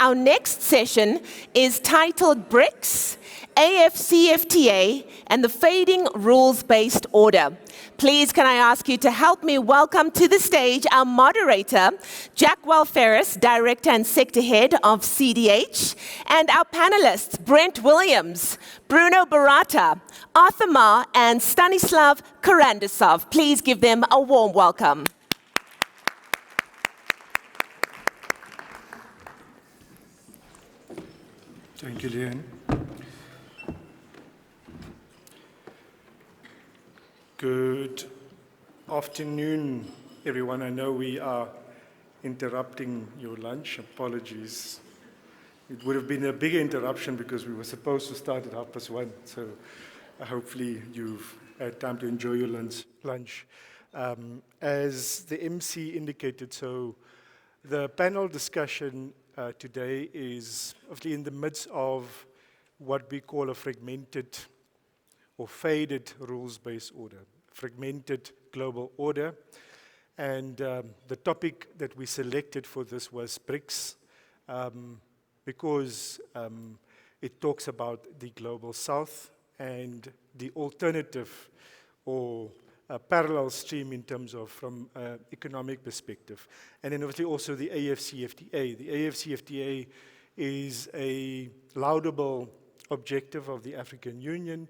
Our next session is titled BRICS, AfCFTA, and the Fading Rules-Based Order. Please, can I ask you to help me welcome to the stage our moderator, Jackwell Feris, Director and Sector Head of CDH, and our panelists, Brent Williams, Bruno Barata, Arthur Ma, and Stanislav Karandasov. Please give them a warm welcome. Thank you, Leanne. Good afternoon, everyone. I know we are interrupting your lunch. Apologies. It would have been a bigger interruption because we were supposed to start at 1:30. So hopefully you've had time to enjoy your lunch. As the MC indicated, so the panel discussion today is obviously in the midst of what we call a fragmented or faded rules-based order, fragmented global order. And the topic that we selected for this was BRICS, because it talks about the global south and the alternative or a parallel stream in terms of from an economic perspective. And then obviously also the AfCFTA. The AfCFTA is a laudable objective of the African Union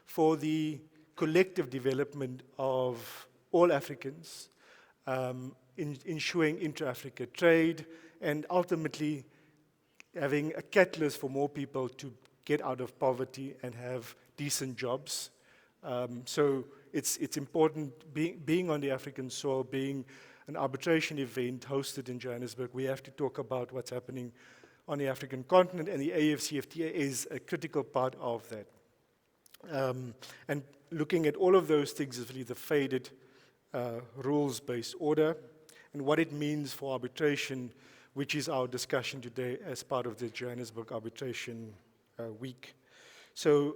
for the collective development of all Africans, ensuring intra-Africa trade, and ultimately having a catalyst for more people to get out of poverty and have decent jobs. So it's important, being on the African soil, being an arbitration event hosted in Johannesburg, we have to talk about what's happening on the African continent, and the AfCFTA is a critical part of that. And looking at all of those things is really the faded rules-based order and what it means for arbitration, which is our discussion today as part of the Johannesburg Arbitration Week. So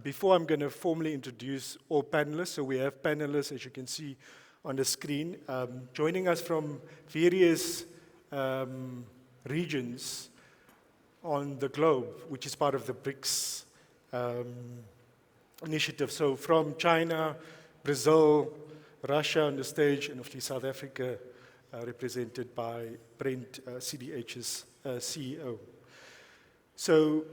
before I'm going to formally introduce all panelists, so we have panelists, as you can see on the screen, joining us from various regions on the globe, which is part of the BRICS initiative. So from China, Brazil, Russia on the stage, and obviously South Africa, represented by Brent, CDH's CEO. So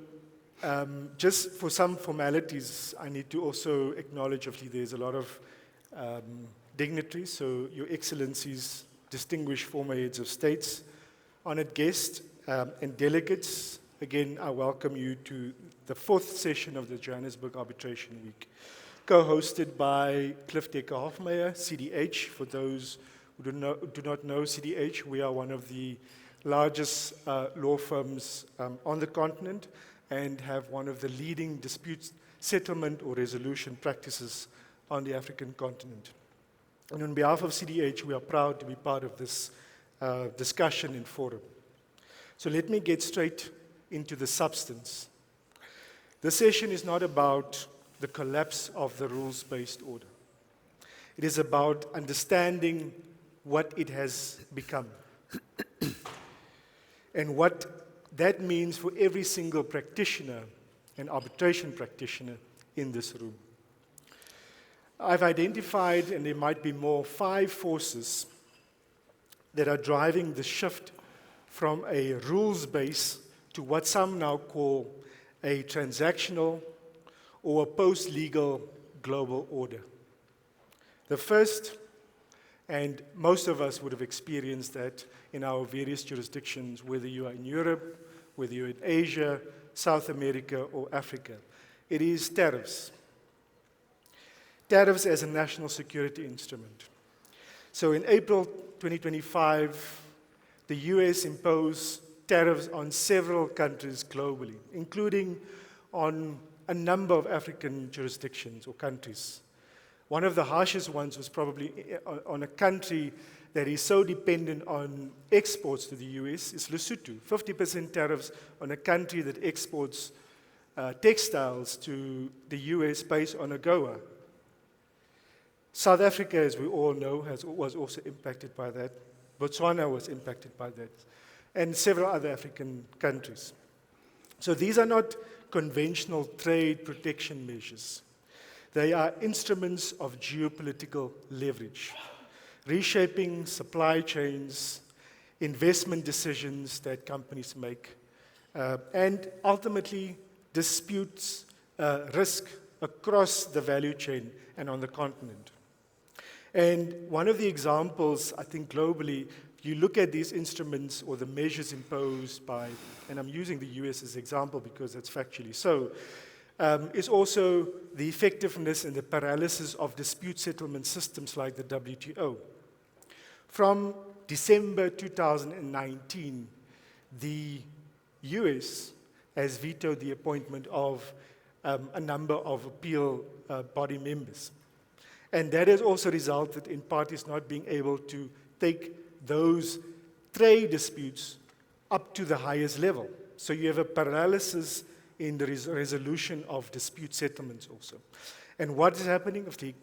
just for some formalities, I need to also acknowledge, obviously, there's a lot of dignitaries, so Your Excellencies, distinguished former heads of states, honored guests, and delegates. Again, I welcome you to the fourth session of the Johannesburg Arbitration Week, co-hosted by Cliff Decker-Hofmeyer, CDH. For those who do not know CDH, we are one of the largest law firms on the continent and have one of the leading dispute settlement or resolution practices on the African continent. And on behalf of CDH, we are proud to be part of this discussion and forum. So let me get straight into the substance. The session is not about the collapse of the rules-based order. It is about understanding what it has become and what that means for every single practitioner and arbitration practitioner in this room. I've identified, and there might be more, 5 forces that are driving the shift from a rules base to what some now call a transactional or a post-legal global order. The first, and most of us would have experienced that in our various jurisdictions, whether you are in Europe, whether you're in Asia, South America, or Africa, it is tariffs. Tariffs as a national security instrument. So in April 2025, the US imposed tariffs on several countries globally, including on a number of African jurisdictions or countries. One of the harshest ones was probably on a country that is so dependent on exports to the US, is Lesotho. 50% tariffs on a country that exports textiles to the US based on AGOA. South Africa, as we all know, was also impacted by that. Botswana was impacted by that. and several other African countries. So these are not conventional trade protection measures. They are instruments of geopolitical leverage, reshaping supply chains, investment decisions that companies make, and ultimately disputes risk across the value chain and on the continent. And one of the examples, I think globally, you look at these instruments or the measures imposed by, and I'm using the US as an example because that's factually so, is also the effectiveness and the paralysis of dispute settlement systems like the WTO. From December 2019, the US has vetoed the appointment of a number of appeal body members. And that has also resulted in parties not being able to take those trade disputes up to the highest level. So you have a paralysis in the resolution of dispute settlements also. And what is happening? If the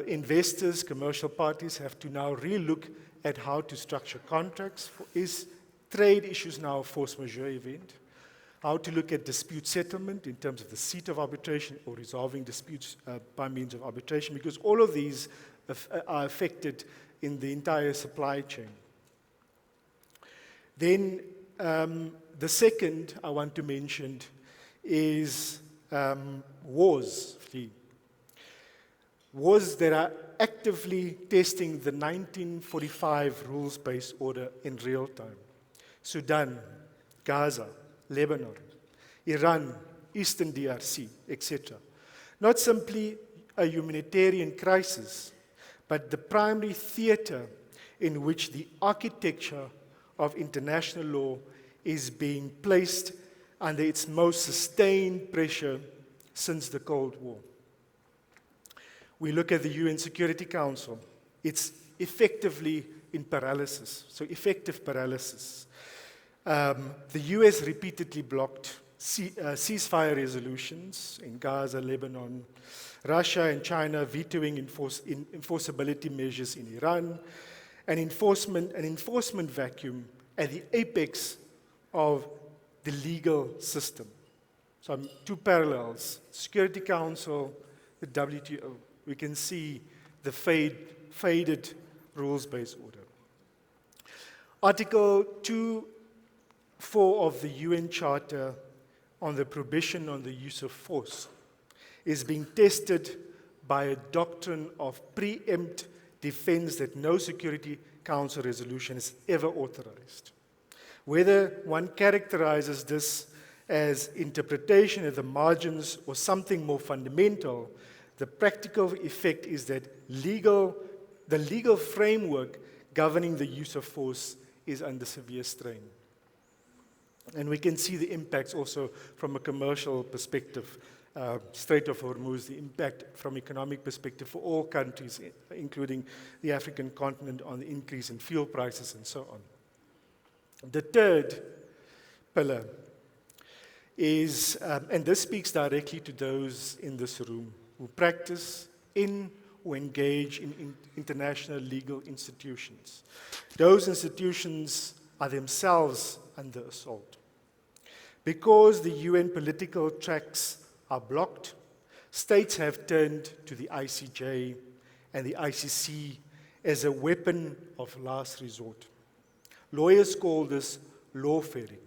investors, commercial parties have to now re-look at how to structure contracts. Is trade issues now a force majeure event? How to look at dispute settlement in terms of the seat of arbitration or resolving disputes by means of arbitration, because all of these are affected in the entire supply chain. Then the second I want to mention is wars. Wars that are actively testing the 1945 rules-based order in real time. Sudan, Gaza, Lebanon, Iran, Eastern DRC, etc. Not simply a humanitarian crisis, but the primary theater in which the architecture of international law is being placed under its most sustained pressure since the Cold War. We look at the UN Security Council. It's effectively in paralysis, so effective paralysis. The US repeatedly blocked ceasefire resolutions in Gaza, Lebanon, Russia and China vetoing enforceability measures in Iran, an enforcement vacuum at the apex of the legal system. So two parallels, Security Council, the WTO. We can see the faded rules-based order. Article 2.4 of the UN Charter on the prohibition on the use of force is being tested by a doctrine of preempt defense that no Security Council resolution has ever authorized. Whether one characterizes this as interpretation at the margins or something more fundamental, the practical effect is that the legal framework governing the use of force is under severe strain. And we can see the impacts also from a commercial perspective. Strait of Hormuz, the impact from economic perspective for all countries, including the African continent, on the increase in fuel prices and so on. The third pillar is, and this speaks directly to those in this room who practice in or engage in international legal institutions. Those institutions are themselves under assault. Because the UN political tracks are blocked, states have turned to the ICJ and the ICC as a weapon of last resort. Lawyers call this lawfaring.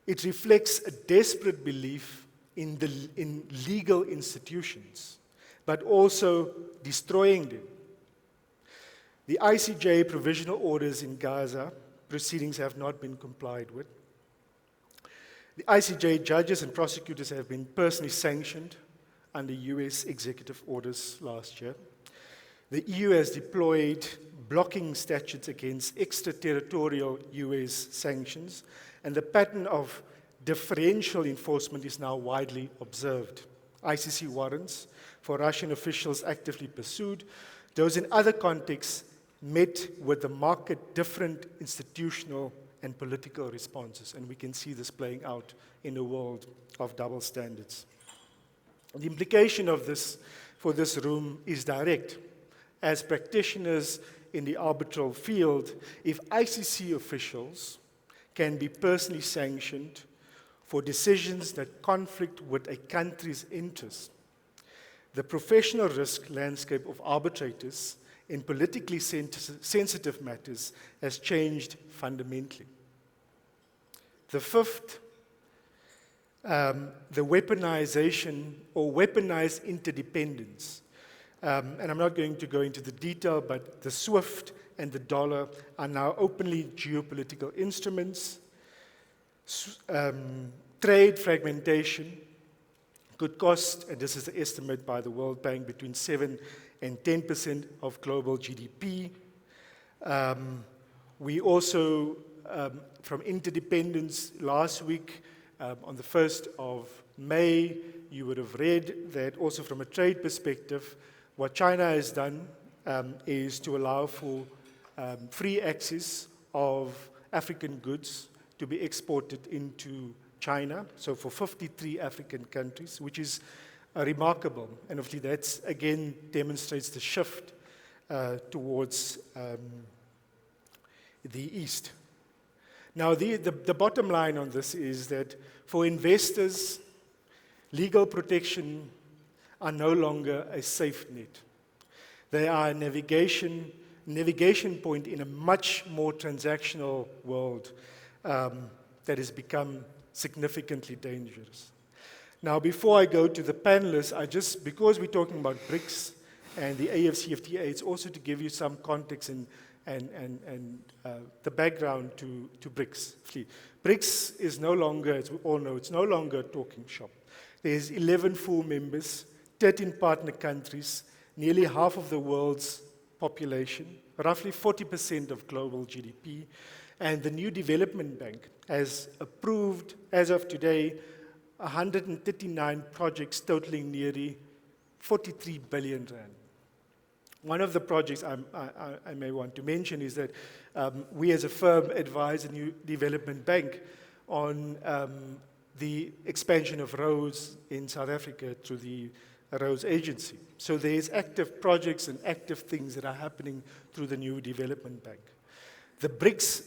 It reflects a desperate belief in legal institutions, but also destroying them. The ICJ provisional orders in Gaza proceedings have not been complied with. The ICJ judges and prosecutors have been personally sanctioned under US executive orders last year. The EU has deployed blocking statutes against extraterritorial US sanctions, and the pattern of differential enforcement is now widely observed. ICC warrants for Russian officials actively pursued. Those in other contexts met with the market different institutional and political responses, and we can see this playing out in a world of double standards. The implication of this for this room is direct. As practitioners in the arbitral field if ICC officials can be personally sanctioned for decisions that conflict with a country's interests. The professional risk landscape of arbitrators in politically sensitive matters has changed fundamentally. The fifth, the weaponization or weaponized interdependence. And I'm not going to go into the detail, but the SWIFT and the dollar are now openly geopolitical instruments. Trade fragmentation could cost, and this is the estimate by the World Bank, between 7 and 10% of global GDP. We also, from interdependence last week, on the 1st of May, you would have read that also from a trade perspective, what China has done is to allow for free access of African goods to be exported into China, so for 53 African countries, which is remarkable. And obviously that again demonstrates the shift towards the East. Now the bottom line on this is that for investors, legal protection are no longer a safe net. They are a navigation point in a much more transactional world that has become significantly dangerous. Now, before I go to the panelists, because we're talking about BRICS and the AfCFTA, it's also to give you some context and the background to BRICS. BRICS is no longer, as we all know, it's no longer a talking shop. There's 11 full members, 13 partner countries, nearly half of the world's population, roughly 40% of global GDP, and the new development bank has approved, as of today, 139 projects totaling nearly 43 billion rand. One of the projects I may want to mention is that we as a firm advise the new development bank on the expansion of roads in South Africa through the Roads Agency. So there's active projects and active things that are happening through the new development bank. The BRICS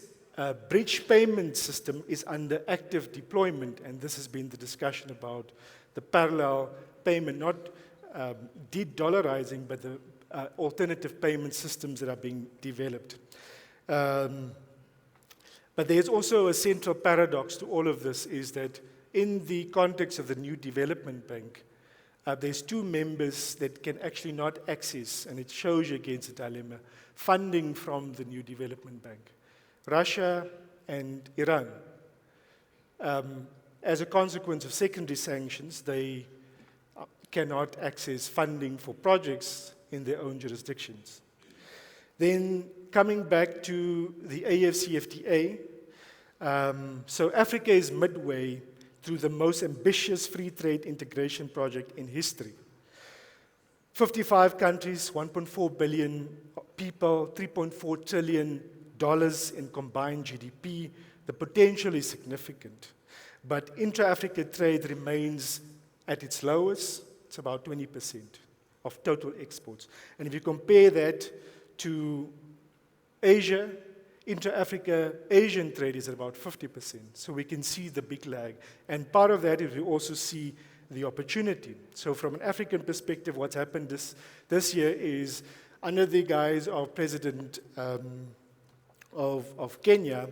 bridge payment system is under active deployment, and this has been the discussion about the parallel payment, not de-dollarizing, but the alternative payment systems that are being developed. But there's also a central paradox to all of this, is that in the context of the new development bank, there's two members that can actually not access, and it shows you against the dilemma, funding from the new development bank. Russia and Iran. As a consequence of secondary sanctions, they cannot access funding for projects in their own jurisdictions. Then coming back to the AfCFTA, so Africa is midway through the most ambitious free trade integration project in history. 55 countries, 1.4 billion people, $3.4 trillion in combined GDP. The potential is significant. But intra-Africa trade remains at its lowest. It's about 20% of total exports. And if you compare that to Asia, intra-Africa Asian trade is at about 50%. So we can see the big lag. And part of that is we also see the opportunity. So from an African perspective, what's happened this year is under the guise of President of Kenya,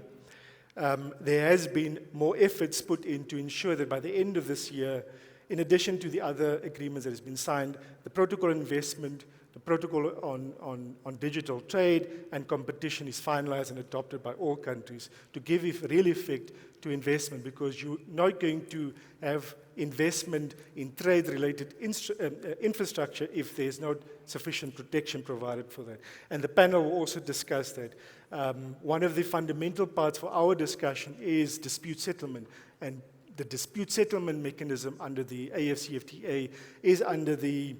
there has been more efforts put in to ensure that by the end of this year, in addition to the other agreements that has been signed, the protocol investment, the protocol on digital trade and competition is finalized and adopted by all countries to give real effect to investment, because you're not going to have investment in trade-related infrastructure if there's not sufficient protection provided for that. And the panel will also discuss that. One of the fundamental parts for our discussion is dispute settlement, and the dispute settlement mechanism under the AfCFTA is under the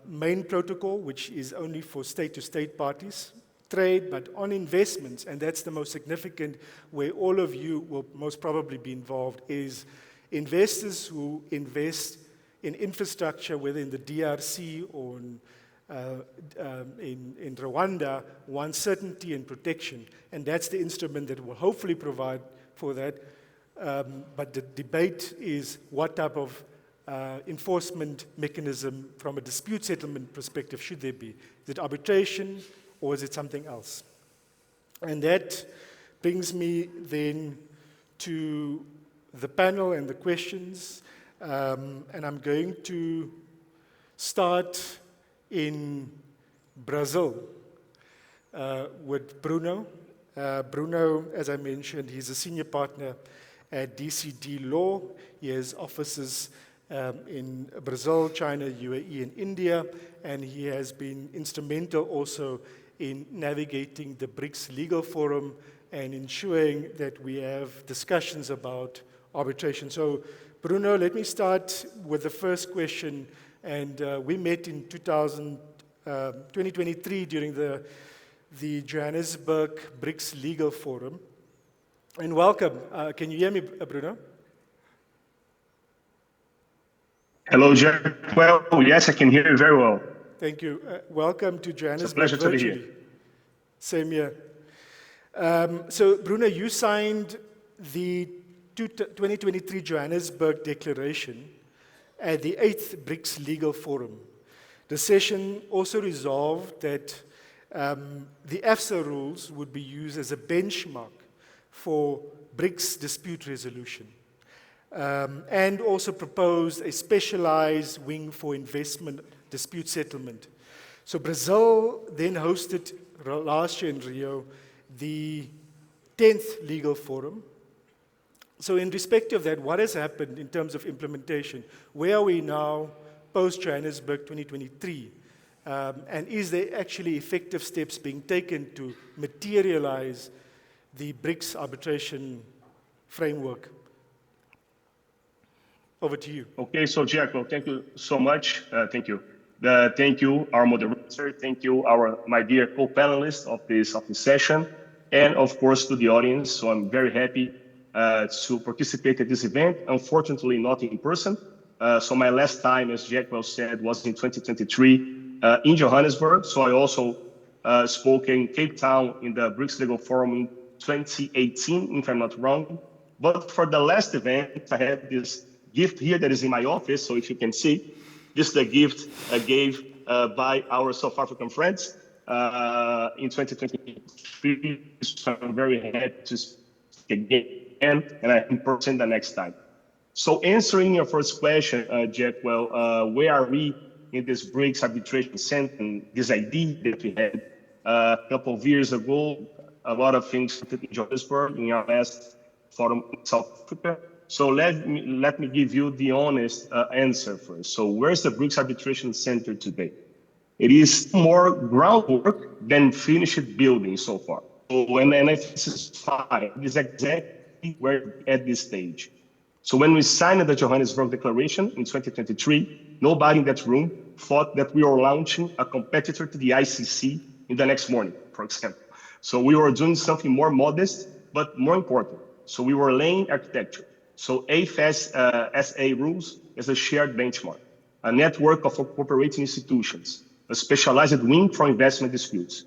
main protocol, which is only for state-to-state parties, trade, but on investments, and that's the most significant, where all of you will most probably be involved, is investors who invest in infrastructure, whether in the DRC or in in Rwanda want certainty and protection, and that's the instrument that will hopefully provide for that. But the debate is what type of enforcement mechanism from a dispute settlement perspective should there be? Is it arbitration or is it something else? And that brings me then to the panel and the questions. And I'm going to start in Brazil with Bruno. Bruno, as I mentioned, he's a senior partner at DCD Law. He has offices in Brazil, China, UAE, and India, and he has been instrumental also in navigating the BRICS legal forum and ensuring that we have discussions about arbitration. So, Bruno, let me start with the first question. And we met in 2023 during the Johannesburg BRICS Legal Forum. And welcome. Can you hear me, Bruno? Hello, Jackwell. Yes, I can hear you very well. Thank you. Welcome to Johannesburg. It's a pleasure to be here. Same here. So, Bruno, you signed the 2023 Johannesburg Declaration at the 8th BRICS Legal Forum. The session also resolved that the AfCFTA rules would be used as a benchmark for BRICS dispute resolution, and also proposed a specialized wing for investment dispute settlement. So Brazil then hosted last year in Rio the 10th Legal Forum. So in respect of that, what has happened in terms of implementation? Where are we now post-Johannesburg 2023? And is there actually effective steps being taken to materialize the BRICS arbitration framework? Over to you. Okay, so Jackwell, thank you so much. Thank you. Thank you, our moderator. Thank you, my dear co-panelists of this session, and of course to the audience. So I'm very happy to participate at this event. Unfortunately, not in person. So my last time, as Jackwell said, was in 2023 in Johannesburg. So I also spoke in Cape Town in the BRICS Legal Forum in 2018, if I'm not wrong. But for the last event, I had this gift here that is in my office. So if you can see, this is the gift I gave by our South African friends in 2023. So I'm very happy to speak again, and I'm in person the next time. So answering your first question, Jackwell, where are we in this BRICS arbitration center, and this idea that we had a couple of years ago, a lot of things in Johannesburg in our last forum in South Africa. So let me give you the honest answer first. So where's the BRICS Arbitration Center today? It is more groundwork than finished building so far. So and I think this is fine. It is exactly where we're at this stage. So when we signed the Johannesburg Declaration in 2023, nobody in that room thought that we were launching a competitor to the ICC in the next morning, for example. So we were doing something more modest, but more important. So we were laying architecture. So AfCFTA rules as a shared benchmark, a network of cooperating institutions, a specialized wing for investment disputes.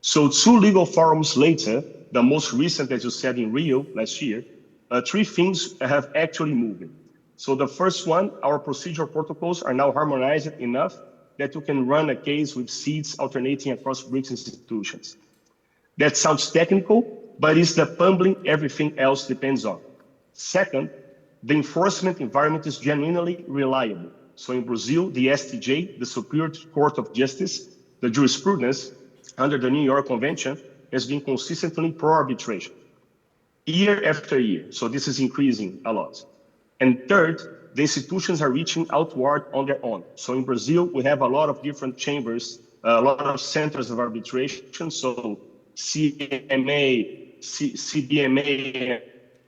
So 2 legal forums later, the most recent, as you said, in Rio last year, 3 things have actually moved. So the first one, our procedural protocols are now harmonized enough that you can run a case with seats alternating across BRICS institutions. That sounds technical, but it's the puzzle everything else depends on. Second, the enforcement environment is genuinely reliable. So in Brazil, the STJ, the Superior Court of Justice, the jurisprudence under the New York Convention has been consistently pro-arbitration, year after year. So this is increasing a lot. And third, the institutions are reaching outward on their own. So in Brazil, we have a lot of different chambers, a lot of centers of arbitration. So CMA, CBMA,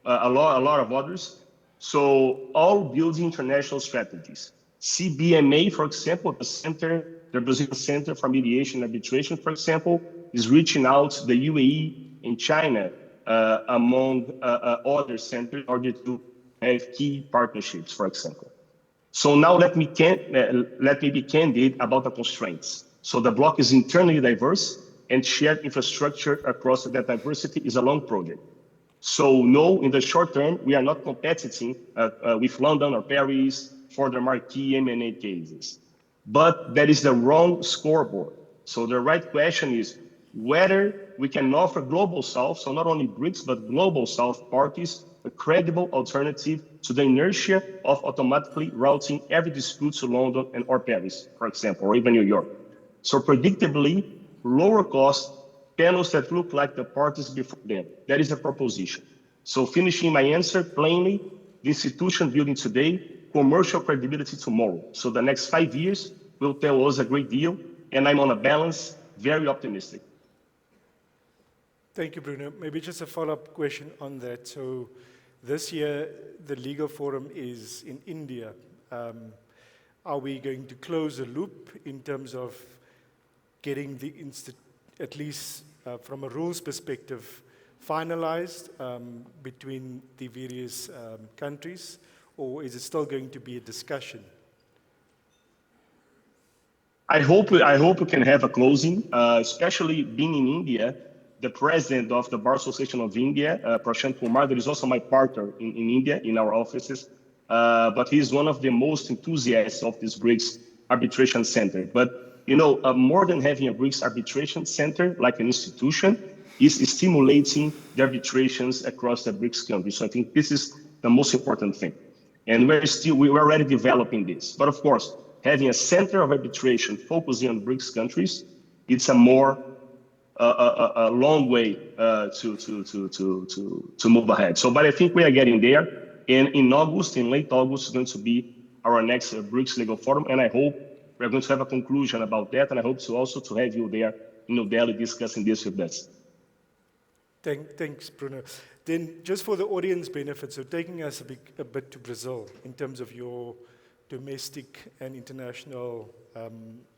a lot of others. So all building international strategies. CBMA, for example, the Brazilian Center for Mediation and Arbitration, for example, is reaching out to the UAE and China among other centers in order to have key partnerships, for example. So now let me be candid about the constraints. So the bloc is internally diverse, and shared infrastructure across that diversity is a long project. So no, in the short term, we are not competing with London or Paris for the marquee M&A cases. But that is the wrong scoreboard. So the right question is whether we can offer Global South, so not only BRICS, but Global South parties, a credible alternative to the inertia of automatically routing every dispute to London and or Paris, for example, or even New York. So predictably, lower cost panels that look like the parties before them. That is a proposition. So finishing my answer plainly, the institution building today, commercial credibility tomorrow. So the next 5 years will tell us a great deal, and I'm on a balance, very optimistic. Thank you, Bruno. Maybe just a follow-up question on that. So this year, the legal forum is in India. Are we going to close the loop in terms of getting the at least from a rules perspective, finalized between the various countries, or is it still going to be a discussion? I hope we can have a closing, especially being in India. The president of the Bar Association of India, Prashant Kumar, that is also my partner in India, in our offices, but he's one of the most enthusiasts of this BRICS arbitration center. But you know, more than having a BRICS arbitration center, like an institution, is stimulating the arbitrations across the BRICS countries. So I think this is the most important thing. And we're already developing this. But of course, having a center of arbitration focusing on BRICS countries, it's a more a long way to move ahead. So, but I think we are getting there. And in August, in late August, is going to be our next BRICS Legal Forum, and I hope we're going to have a conclusion about that. And I hope to also to have you there in New Delhi discussing this with us. Thanks, Bruno. Then, just for the audience benefit, so taking us a bit to Brazil in terms of your domestic and international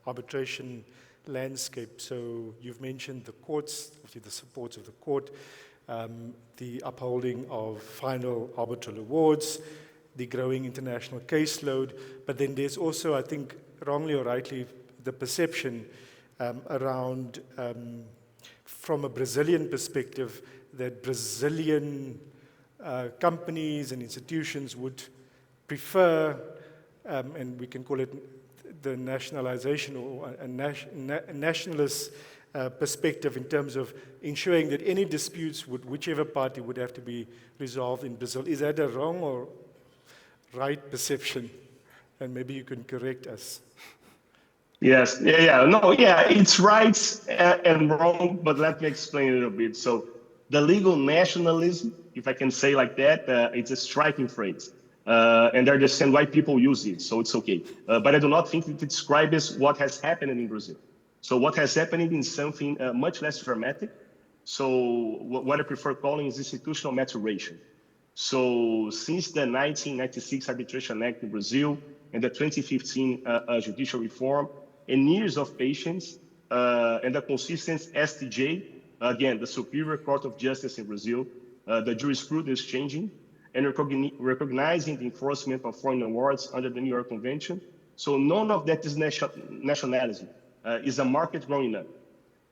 arbitration landscape. So you've mentioned the courts, the supports of the court, the upholding of final arbitral awards, the growing international caseload, but then there's also, I think, wrongly or rightly, the perception around, from a Brazilian perspective, that Brazilian companies and institutions would prefer, and we can call it the nationalization or a nationalist perspective in terms of ensuring that any disputes with whichever party would have to be resolved in Brazil. Is that a wrong or right perception? And maybe you can correct us. Yes, it's right and wrong, but let me explain a little bit. So the legal nationalism, if I can say like that, it's a striking phrase. And I understand why people use it, so it's okay. But I do not think it describes what has happened in Brazil. So what has happened is something much less dramatic. So what I prefer calling is institutional maturation. So since the 1996 Arbitration Act in Brazil and the 2015 judicial reform, and years of patience and the consistent STJ, again, the Superior Court of Justice in Brazil, the jurisprudence changing, and recognizing the enforcement of foreign awards under the New York Convention. So none of that is nationalism, is a market growing up.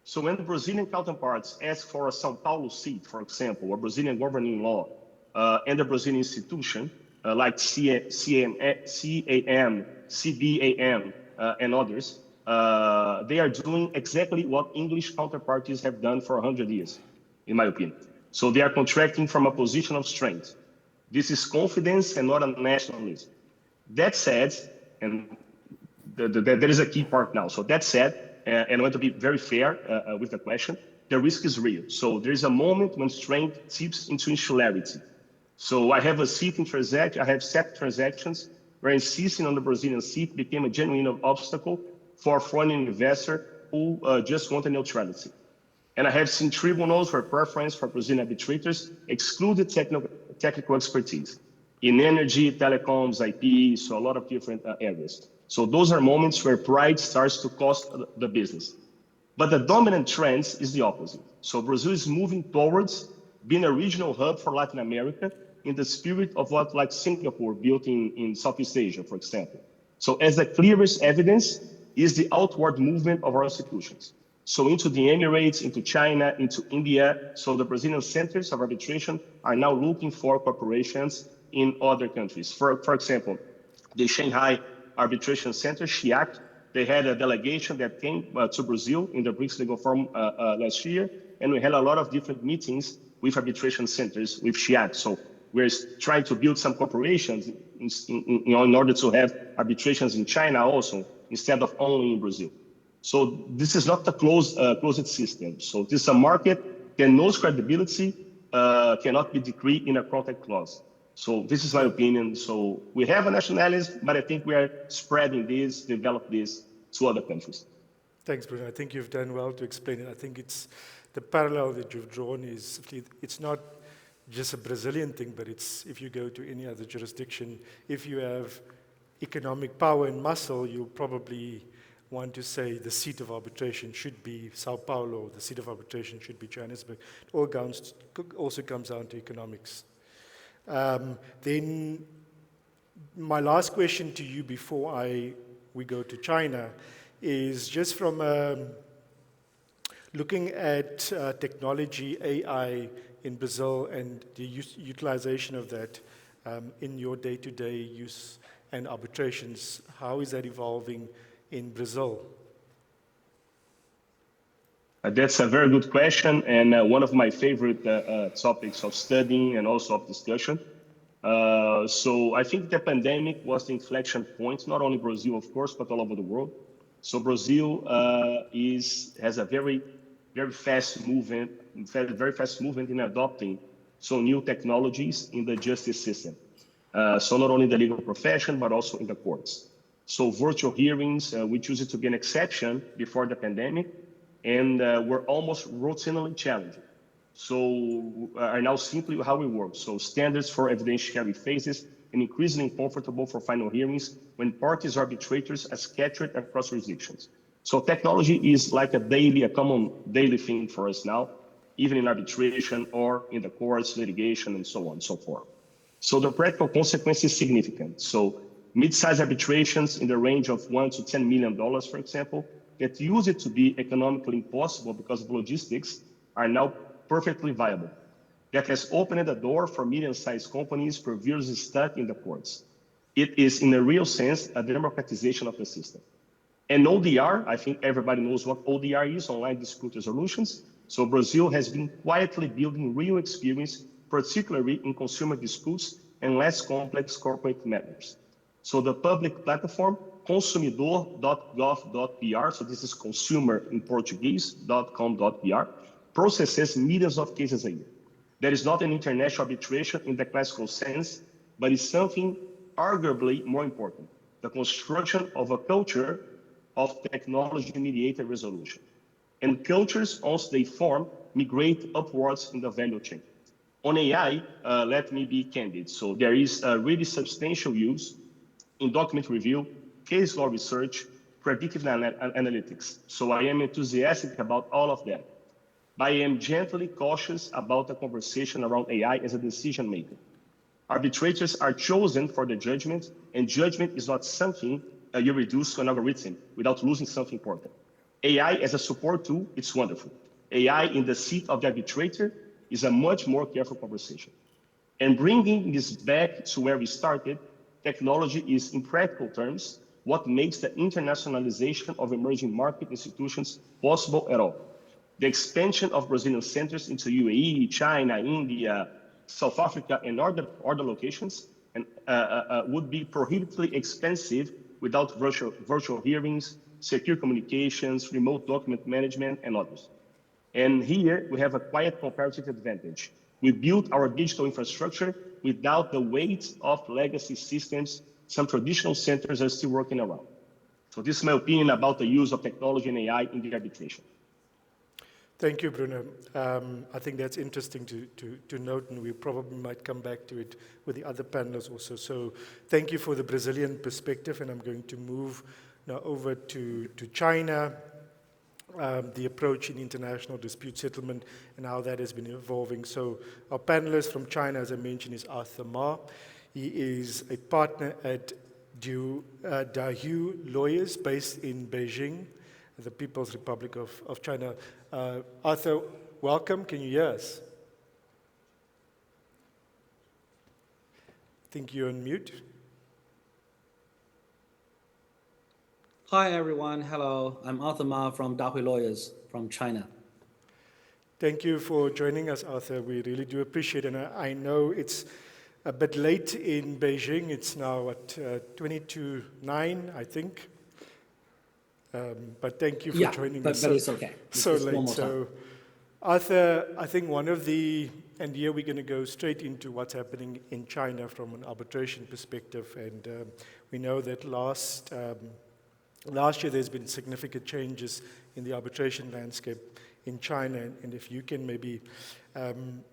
So when the Brazilian counterparts ask for a São Paulo seat, for example, a Brazilian governing law, and a Brazilian institution, like CAM, CBAM, and others, they are doing exactly what English counterparties have done for 100 years, in my opinion. So they are contracting from a position of strength. This is confidence and not a nationalism. That said, and there is a key part now. So that said, and I want to be very fair with the question, the risk is real. So there is a moment when strength tips into insularity. So I have a seat in transaction, I have set transactions where insisting on the Brazilian seat became a genuine obstacle for a foreign investor who just wanted neutrality. And I have seen tribunals where preference for Brazilian arbitrators excluded technical expertise in energy, telecoms, IP, so a lot of different areas. So those are moments where pride starts to cost the business. But the dominant trend is the opposite. So Brazil is moving towards being a regional hub for Latin America in the spirit of what like Singapore built in Southeast Asia, for example. So as the clearest evidence is the outward movement of our institutions. So into the Emirates, into China, into India. So the Brazilian centers of arbitration are now looking for corporations in other countries. For example, the Shanghai Arbitration Center, SHIAC, they had a delegation that came to Brazil in the BRICS Legal Forum last year, and we had a lot of different meetings with arbitration centers with SHIAC. So we're trying to build some corporations in order to have arbitrations in China also, instead of only in Brazil. So this is not a closed system. So this is a market that knows credibility cannot be decreed in a contract clause. So this is my opinion. So we have a nationalism, but I think we are spreading this, develop this to other countries. Thanks, Bruno. I think you've done well to explain it. I think it's the parallel that you've drawn is it's not just a Brazilian thing, but it's if you go to any other jurisdiction, if you have economic power and muscle, you'll probably want to say the seat of arbitration should be Sao Paulo, the seat of arbitration should be Johannesburg. It also comes down to economics. Then my last question to you before we go to China is just from looking at technology, AI in Brazil and the utilization of that in your day-to-day use and arbitrations, how is that evolving in Brazil? That's a very good question, and one of my favorite topics of studying and also of discussion. So I think the pandemic was the inflection point, not only Brazil, of course, but all over the world. So Brazil has a very fast movement in adopting new technologies in the justice system. So not only in the legal profession, but also in the courts. So virtual hearings, which used to be an exception before the pandemic, and were almost routinely challenged. So are now simply how we work. So standards for evidentiary phases and increasingly comfortable for final hearings when parties are arbitrators are scattered across jurisdictions. So technology is like a common daily thing for us now, even in arbitration or in the courts, litigation, and so on and so forth. So the practical consequence is significant. So mid-size arbitrations in the range of $1 to $10 million, for example, that used it to be economically impossible because of logistics are now perfectly viable. That has opened the door for medium-sized companies previously stuck in the courts. It is, in a real sense, a democratization of the system. And ODR, I think everybody knows what ODR is, online dispute resolutions. So Brazil has been quietly building real experience, particularly in consumer disputes and less complex corporate matters. So the public platform, consumidor.gov.br, so this is consumer in Portuguese, .com.br, processes millions of cases a year. That is not an international arbitration in the classical sense, but is something arguably more important, the construction of a culture of technology-mediated resolution. And cultures, once they form, migrate upwards in the value chain. On AI, let me be candid. So there is a really substantial use in document review, case law research, predictive analytics. So I am enthusiastic about all of that. But I am gently cautious about the conversation around AI as a decision maker. Arbitrators are chosen for the judgment, and judgment is not something you reduce to an algorithm without losing something important. AI as a support tool, it's wonderful. AI in the seat of the arbitrator is a much more careful conversation. And bringing this back to where we started, technology is, in practical terms, what makes the internationalization of emerging market institutions possible at all. The expansion of Brazilian centers into UAE, China, India, South Africa, and other locations would be prohibitively expensive without virtual hearings, secure communications, remote document management, and others. And here we have a quiet comparative advantage. We built our digital infrastructure without the weight of legacy systems some traditional centers are still working around. So this is my opinion about the use of technology and AI in the arbitration. Thank you, Bruno. I think that's interesting to note, and we probably might come back to it with the other panelists also. So thank you for the Brazilian perspective, and I'm going to move now over to China, the approach in international dispute settlement and how that has been evolving. So our panelist from China, as I mentioned, is Arthur Ma. He is a partner at Dahui lawyers based in Beijing, the People's Republic of China. Arthur, welcome. Can you hear us? I think you're on mute. Hi, everyone. Hello. I'm Arthur Ma from Dahui Lawyers from China. Thank you for joining us, Arthur. We really do appreciate it. And I know it's a bit late in Beijing. It's now at 20 to 9, I think. But thank you for joining us. But it's okay. So late. So, Arthur, I think one of the, and here we're going to go straight into what's happening in China from an arbitration perspective. And we know that last year there's been significant changes in the arbitration landscape in China. And if you can maybe,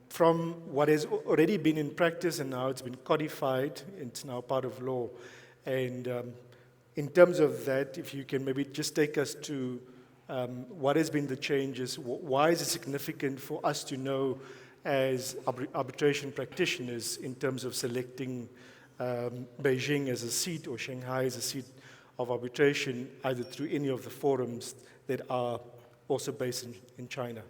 from what has already been in practice and now it's been codified, it's now part of law. And in terms of that, if you can maybe just take us to what has been the changes, why is it significant for us to know as arbitration practitioners in terms of selecting Beijing as a seat or Shanghai as a seat of arbitration, either through any of the forums that are also based in China?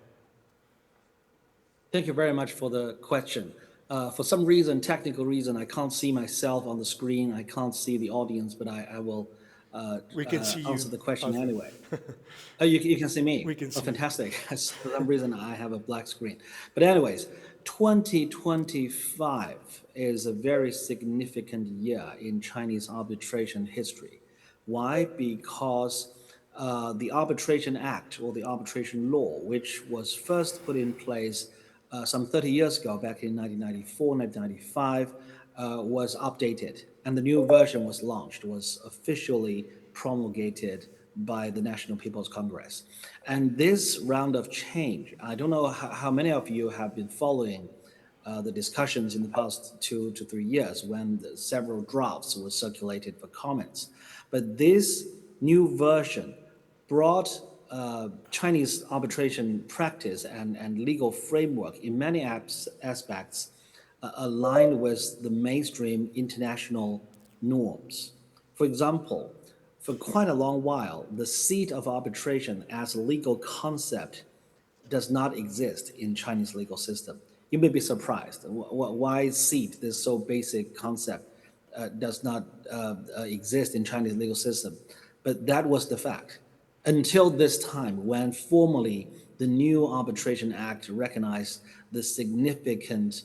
Thank you very much for the question. For some reason, technical reason, I can't see myself on the screen. I can't see the audience, but I will we can see answer you, the question Arthur. anyway. You can see me? We can see you. Fantastic. For some reason, I have a black screen. But anyways, 2025 is a very significant year in Chinese arbitration history. Why? Because the Arbitration Act or the Arbitration Law, which was first put in place some 30 years ago, back in 1994, 1995, was updated. And the new version was launched, was officially promulgated by the National People's Congress. And this round of change, I don't know how many of you have been following the discussions in the past 2 to 3 years when several drafts were circulated for comments. But this new version brought Chinese arbitration practice and legal framework in many aspects aligned with the mainstream international norms. For example, for quite a long while, the seat of arbitration as a legal concept does not exist in Chinese legal system. You may be surprised why seat, this so basic concept, does not exist in Chinese legal system. But that was the fact until this time when formally the new Arbitration Act recognized the significant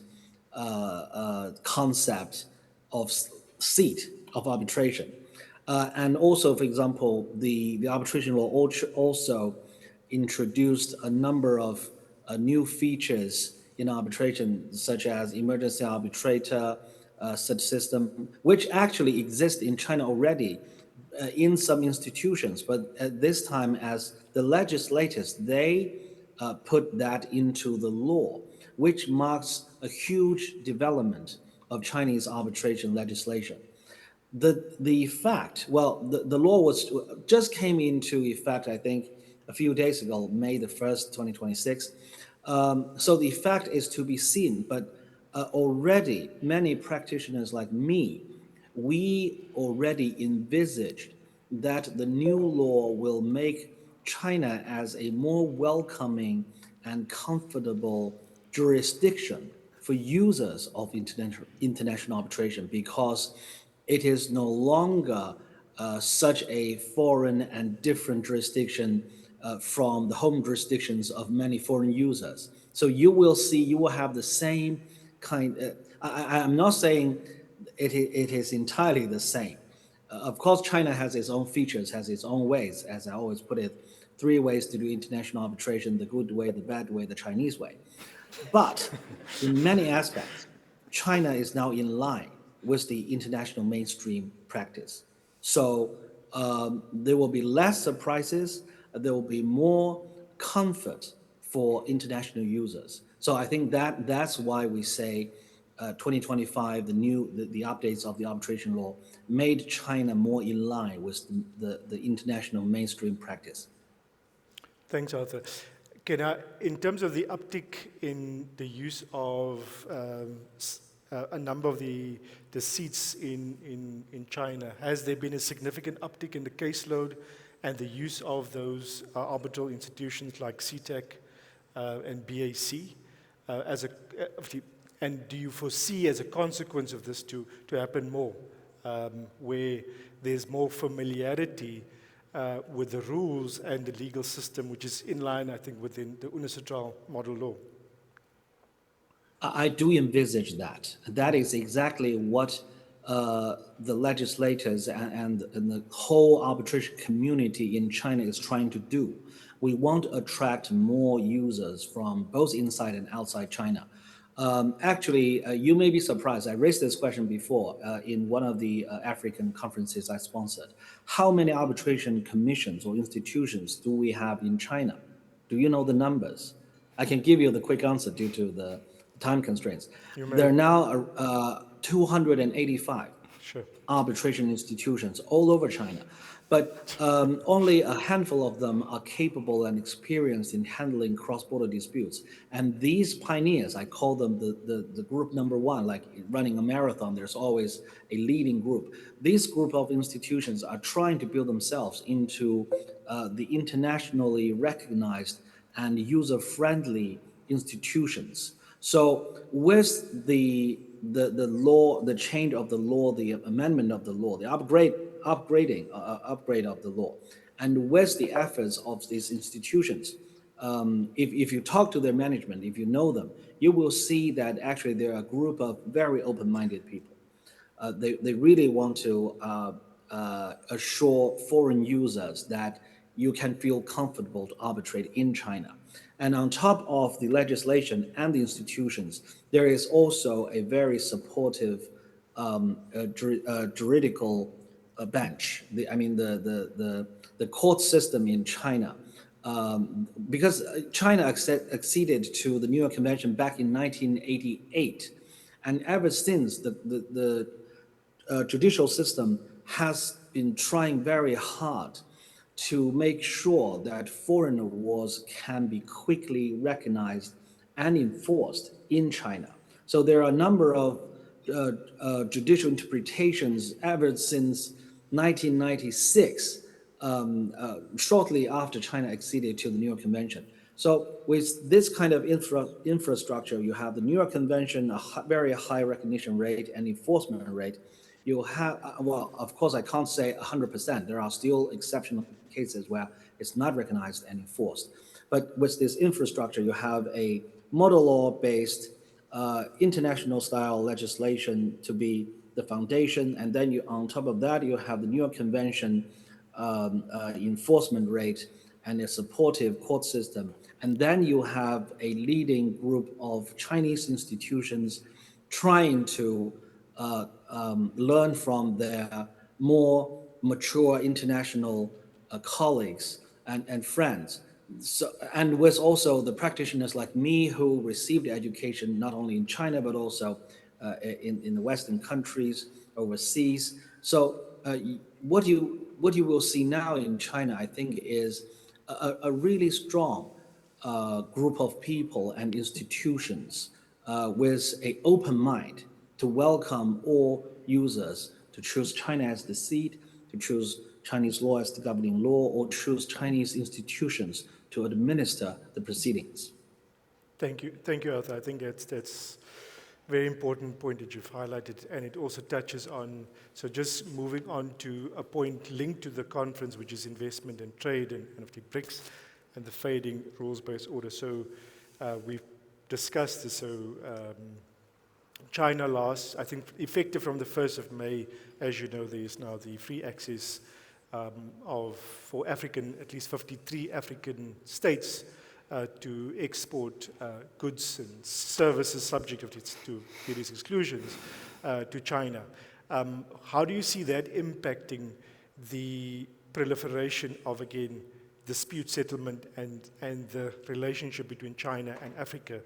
concept of seat of arbitration. And also, for example, the arbitration law also introduced a number of new features in arbitration, such as emergency arbitrator, such system, which actually exist in China already in some institutions. But at this time, as the legislators, they put that into the law, which marks a huge development of Chinese arbitration legislation. The fact, well, the law was just came into effect, I think, a few days ago, May the 1st, 2026. So the effect is to be seen, but already many practitioners like me, we already envisaged that the new law will make China as a more welcoming and comfortable jurisdiction for users of international arbitration, because it is no longer such a foreign and different jurisdiction from the home jurisdictions of many foreign users. So you will see, you will have the same kind, I'm not saying it is entirely the same. Of course, China has its own features, has its own ways, as I always put it, 3 ways to do international arbitration: the good way, the bad way, the Chinese way. But in many aspects, China is now in line with the international mainstream practice. So there will be less surprises, there will be more comfort for international users. So I think that's why we say 2025, the updates of the arbitration law made China more in line with the international mainstream practice. Thanks, Arthur. Can I, in terms of the uptick in the use of a number of the seats in China, has there been a significant uptick in the caseload and the use of those arbitral institutions like CTEC and BAC and do you foresee as a consequence of this to happen more, where there's more familiarity with the rules and the legal system, which is in line, I think, within the UNICETRAL model law? I do envisage that. That is exactly what the legislators and the whole arbitration community in China is trying to do. We want to attract more users from both inside and outside China. Actually, you may be surprised. I raised this question before in one of the African conferences I sponsored. How many arbitration commissions or institutions do we have in China? Do you know the numbers? I can give you the quick answer due to the time constraints. There are now 285 arbitration institutions all over China, but only a handful of them are capable and experienced in handling cross-border disputes. And these pioneers, I call them the group number one, like running a marathon, there's always a leading group. This group of institutions are trying to build themselves into the internationally recognized and user-friendly institutions. So with the law, the change of the law, the amendment of the law, the upgrade of the law, and with the efforts of these institutions, if you talk to their management, if you know them, you will see that actually they're a group of very open-minded people. They really want to assure foreign users that you can feel comfortable to arbitrate in China. And on top of the legislation and the institutions, there is also a very supportive juridical bench. The court system in China, because China acceded to the New York Convention back in 1988, and ever since the judicial system has been trying very hard to make sure that foreign awards can be quickly recognized and enforced in China. So there are a number of judicial interpretations ever since 1996, shortly after China acceded to the New York Convention. So with this kind of infrastructure, you have the New York Convention, a very high recognition rate and enforcement rate. You have, well, of course, I can't say 100%. There are still exceptional cases where it's not recognized and enforced. But with this infrastructure, you have a model law-based international style legislation to be the foundation. And then on top of that, you have the New York Convention enforcement rate and a supportive court system. And then you have a leading group of Chinese institutions trying to learn from their more mature international colleagues and friends. So, and with also the practitioners like me who received education not only in China but also in the Western countries, overseas. So what you will see now in China, I think, is a really strong group of people and institutions with an open mind to welcome all users to choose China as the seat, to choose Chinese law as the governing law, or choose Chinese institutions to administer the proceedings. Thank you, Arthur. I think that's a very important point that you've highlighted, and it also touches on, so just moving on to a point linked to the conference, which is investment and trade and of the BRICS and the fading rules-based order. So we've discussed this. So China last, I think, effective from the 1st of May, as you know, there is now the free access for African, at least 53 African states to export goods and services subject to various exclusions to China. How do you see that impacting the proliferation of, again, dispute settlement and the relationship between China and Africa,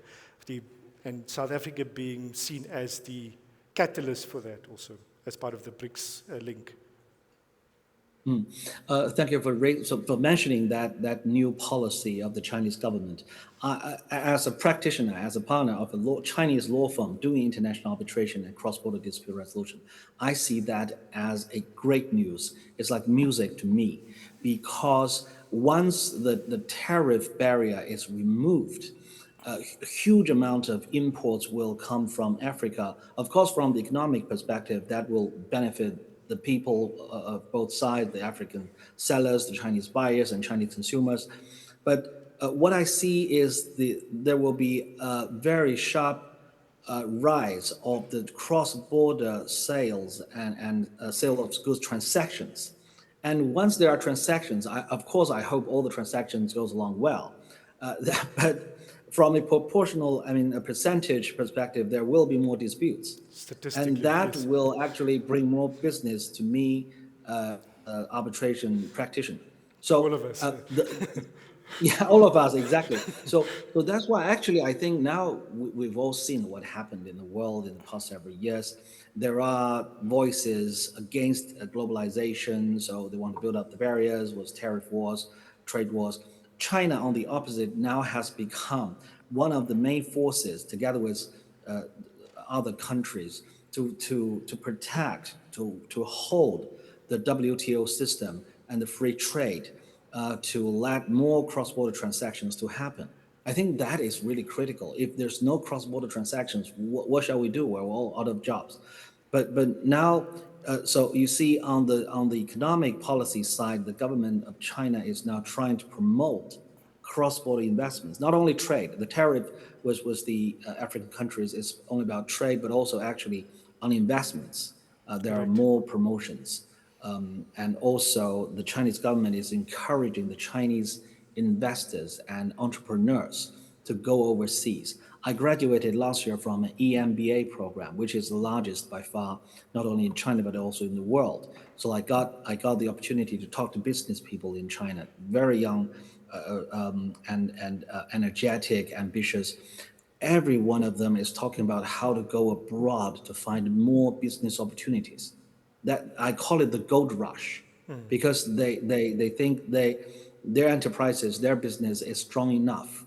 and South Africa being seen as the catalyst for that also, as part of the BRICS link? Thank you for mentioning that new policy of the Chinese government. As a practitioner, as a partner of a Chinese law firm doing international arbitration and cross-border dispute resolution, I see that as a great news. It's like music to me, because once the tariff barrier is removed, a huge amount of imports will come from Africa. Of course, from the economic perspective, that will benefit the people of both sides, the African sellers, the Chinese buyers, and Chinese consumers. But what I see is there will be a very sharp rise of the cross-border sales and sale of goods transactions. And once there are transactions, of course, I hope all the transactions goes along well. But from a proportional, a percentage perspective, there will be more disputes. And that yes. will actually bring more business to me, arbitration practitioner. So All of us. yeah, all of us, exactly. So that's why actually I think now we've all seen what happened in the world in the past several years. There are voices against globalization, so they want to build up the barriers with tariff wars, trade wars. China, on the opposite, now has become one of the main forces, together with other countries, to protect, to hold the WTO system and the free trade, to let more cross-border transactions to happen. I think that is really critical. If there's no cross-border transactions, what shall we do? We're all out of jobs. But now, so you see on the economic policy side, the government of China is now trying to promote cross-border investments, not only trade. The tariff was the African countries is only about trade, but also actually on investments. There are more promotions. And also the Chinese government is encouraging the Chinese investors and entrepreneurs to go overseas. I graduated last year from an EMBA program, which is the largest by far, not only in China, but also in the world. So I got the opportunity to talk to business people in China, very young and energetic, ambitious. Every one of them is talking about how to go abroad to find more business opportunities. That I call it the gold rush, because they think their enterprises, their business is strong enough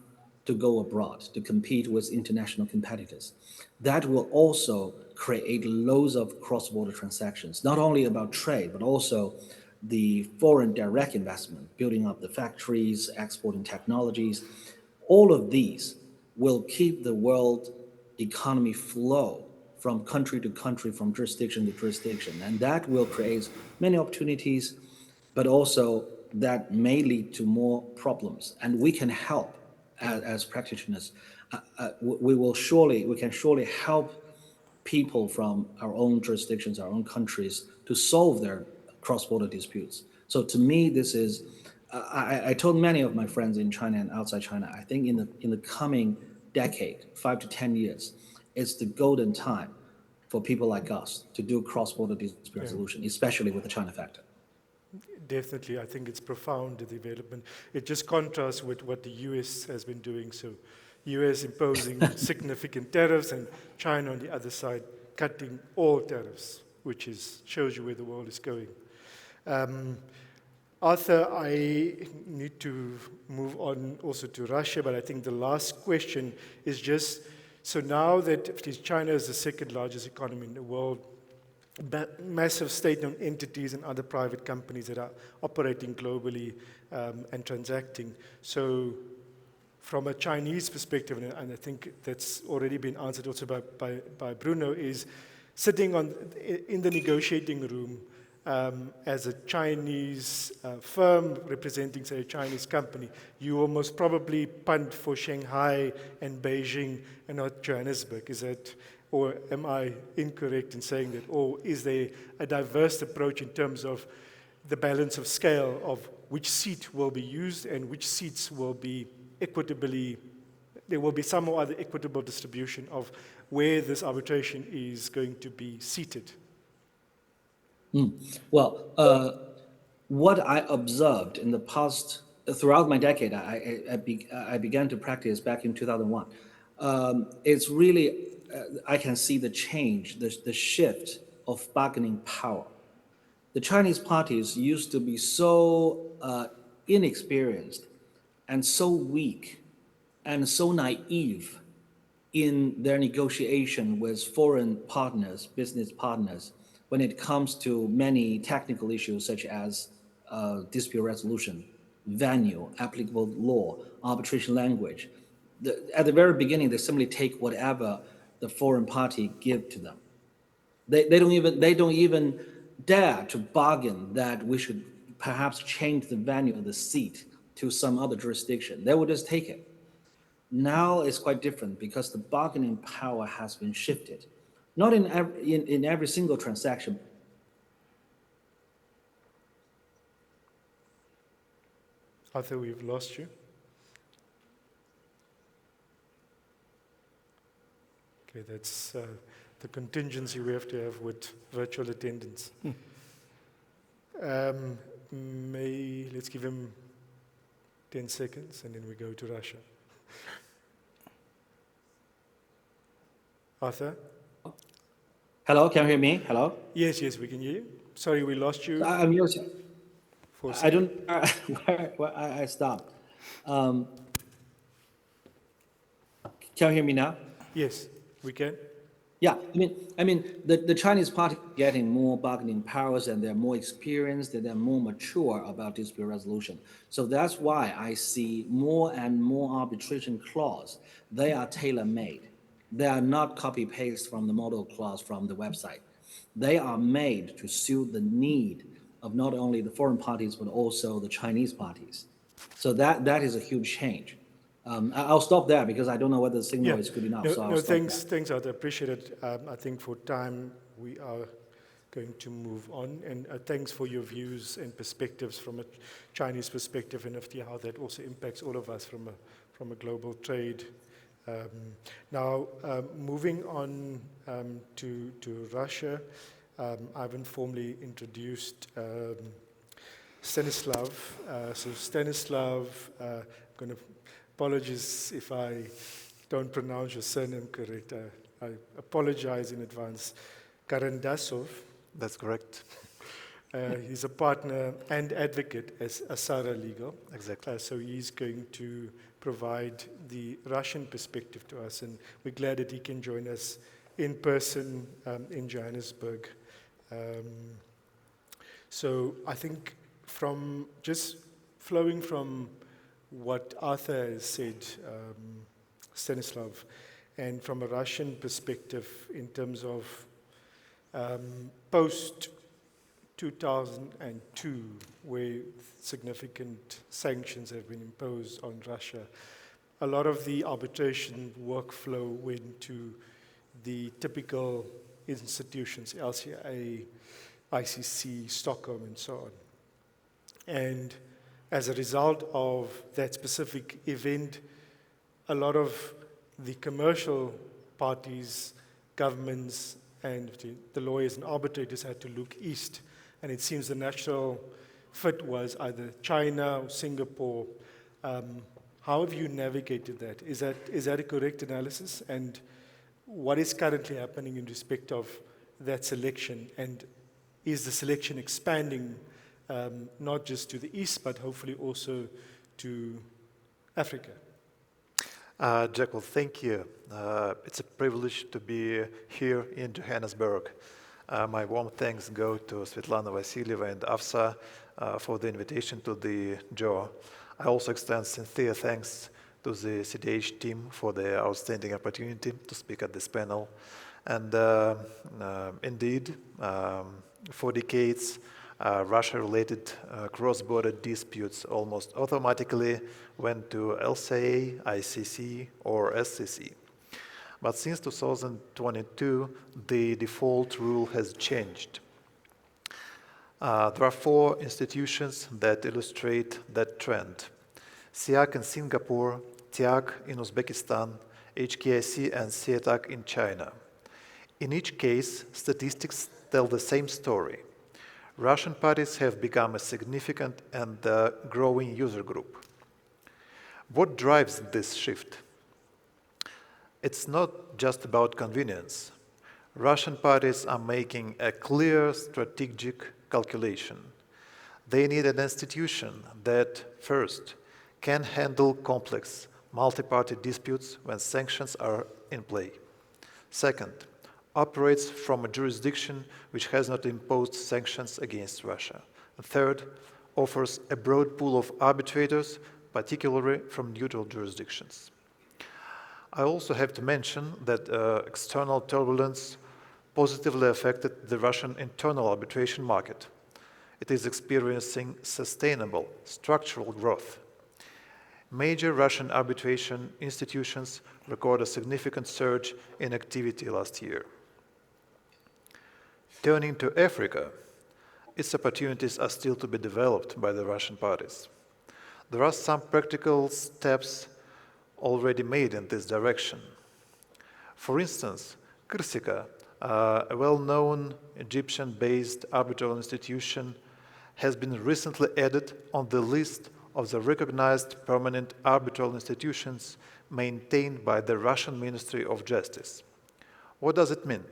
to go abroad to compete with international competitors. That will also create loads of cross-border transactions, not only about trade, but also the foreign direct investment, building up the factories, exporting technologies. All of these will keep the world economy flow from country to country, from jurisdiction to jurisdiction. And that will create many opportunities, but also that may lead to more problems. And we can help as practitioners. We can surely help people from our own jurisdictions, our own countries, to solve their cross-border disputes. So to me, this is, I told many of my friends in China and outside China, I think in the coming decade, 5 to 10 years, it's the golden time for people like us to do cross-border dispute resolution, especially with the China factor. Definitely, I think it's profound, the development. It just contrasts with what the US has been doing. So US imposing significant tariffs and China on the other side cutting all tariffs, which shows you where the world is going. Arthur, I need to move on also to Russia, but I think the last question is just, so now that China is the second largest economy in the world, massive state-owned entities and other private companies that are operating globally and transacting. So from a Chinese perspective, and I think that's already been answered also by Bruno, is sitting in the negotiating room as a Chinese firm representing, say, a Chinese company, you almost probably punt for Shanghai and Beijing and not Johannesburg. Is that, or am I incorrect in saying that? Or is there a diverse approach in terms of the balance of scale of which seat will be used and which seats will be equitably, there will be some or other equitable distribution of where this arbitration is going to be seated? Well, what I observed in the past, throughout my decade, I began to practice back in 2001. It's really, I can see the change, the shift of bargaining power. The Chinese parties used to be so inexperienced and so weak and so naive in their negotiation with foreign partners, business partners, when it comes to many technical issues such as dispute resolution, venue, applicable law, arbitration language. At the very beginning, they simply take whatever the foreign party give to them. They don't even dare to bargain that we should perhaps change the venue of the seat to some other jurisdiction. They would just take it. Now it's quite different because the bargaining power has been shifted. Not in every single transaction. Arthur, we've lost you. Okay, that's the contingency we have to have with virtual attendance. Let's give him 10 seconds and then we go to Russia. Arthur? Hello, can you hear me? Hello? Yes, we can hear you. Sorry, we lost you. I'm using. I don't where I stopped. Can you hear me now? Yes, we can. Yeah, I mean, the Chinese party getting more bargaining powers and they're more experienced and they're more mature about dispute resolution. So that's why I see more and more arbitration clause. They are tailor-made. They are not copy-paste from the model clause from the website. They are made to suit the need of not only the foreign parties, but also the Chinese parties. So that is a huge change. I'll stop there because I don't know whether the signal is good enough. Thanks, Arthur. Appreciate it. I think for time, we are going to move on. And thanks for your views and perspectives from a Chinese perspective and how that also impacts all of us from a global trade. Now, moving on to Russia, I've informally introduced Stanislav. So Stanislav, I'm going to apologize if I don't pronounce your surname correct. I apologize in advance. Karandasov. That's correct. He's a partner and advocate as Asara Legal. Exactly. So he's going to provide the Russian perspective to us, and we're glad that he can join us in person in Johannesburg. So I think from just flowing from what Arthur has said, Stanislav, and from a Russian perspective in terms of post-2002, where significant sanctions have been imposed on Russia, a lot of the arbitration workflow went to the typical institutions, LCA, ICC, Stockholm, and so on. And as a result of that specific event, a lot of the commercial parties, governments, and the lawyers and arbitrators had to look east. And it seems the natural fit was either China or Singapore. How have you navigated that? Is that a correct analysis? And what is currently happening in respect of that selection? And is the selection expanding not just to the east, but hopefully also to Africa? Jackwell, thank you. It's a privilege to be here in Johannesburg. My warm thanks go to Svetlana Vasilyeva and AfSA for the invitation to the JO. I also extend sincere thanks to the CDH team for the outstanding opportunity to speak at this panel. And indeed, for decades, Russia-related cross-border disputes almost automatically went to LCA, ICC, or SCC. But since 2022, the default rule has changed. There are 4 institutions that illustrate that trend: SIAC in Singapore, TIAC in Uzbekistan, HKIC and CETAC in China. In each case, statistics tell the same story. Russian parties have become a significant and growing user group. What drives this shift? It's not just about convenience. Russian parties are making a clear strategic calculation. They need an institution that, first, can handle complex, multi-party disputes when sanctions are in play. Second, operates from a jurisdiction which has not imposed sanctions against Russia. And third, offers a broad pool of arbitrators, particularly from neutral jurisdictions. I also have to mention that external turbulence positively affected the Russian internal arbitration market. It is experiencing sustainable structural growth. Major Russian arbitration institutions recorded a significant surge in activity last year. Turning to Africa, its opportunities are still to be developed by the Russian parties. There are some practical steps already made in this direction. For instance, Korsika, a well-known Egyptian-based arbitral institution, has been recently added on the list of the recognized permanent arbitral institutions maintained by the Russian Ministry of Justice. What does it mean?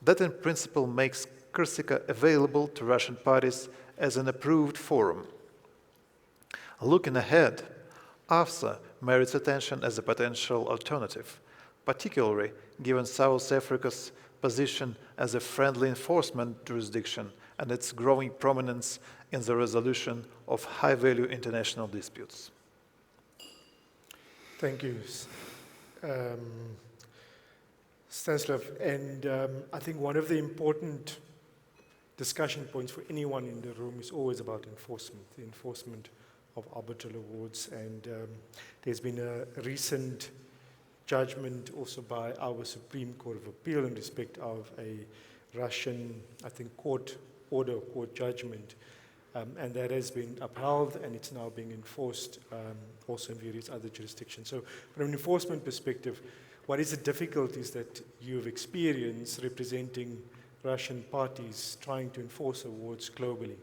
That in principle makes Korsika available to Russian parties as an approved forum. Looking ahead, AfCFTA merits attention as a potential alternative, particularly given South Africa's position as a friendly enforcement jurisdiction and its growing prominence in the resolution of high-value international disputes. Thank you, Stanislav. And I think one of the important discussion points for anyone in the room is always about enforcement, the enforcement of arbitral awards. And there's been a recent judgment also by our Supreme Court of Appeal in respect of a Russian, I think, court order, court judgment. And that has been upheld, and it's now being enforced also in various other jurisdictions. So from an enforcement perspective, what is the difficulties that you've experienced representing Russian parties trying to enforce awards globally?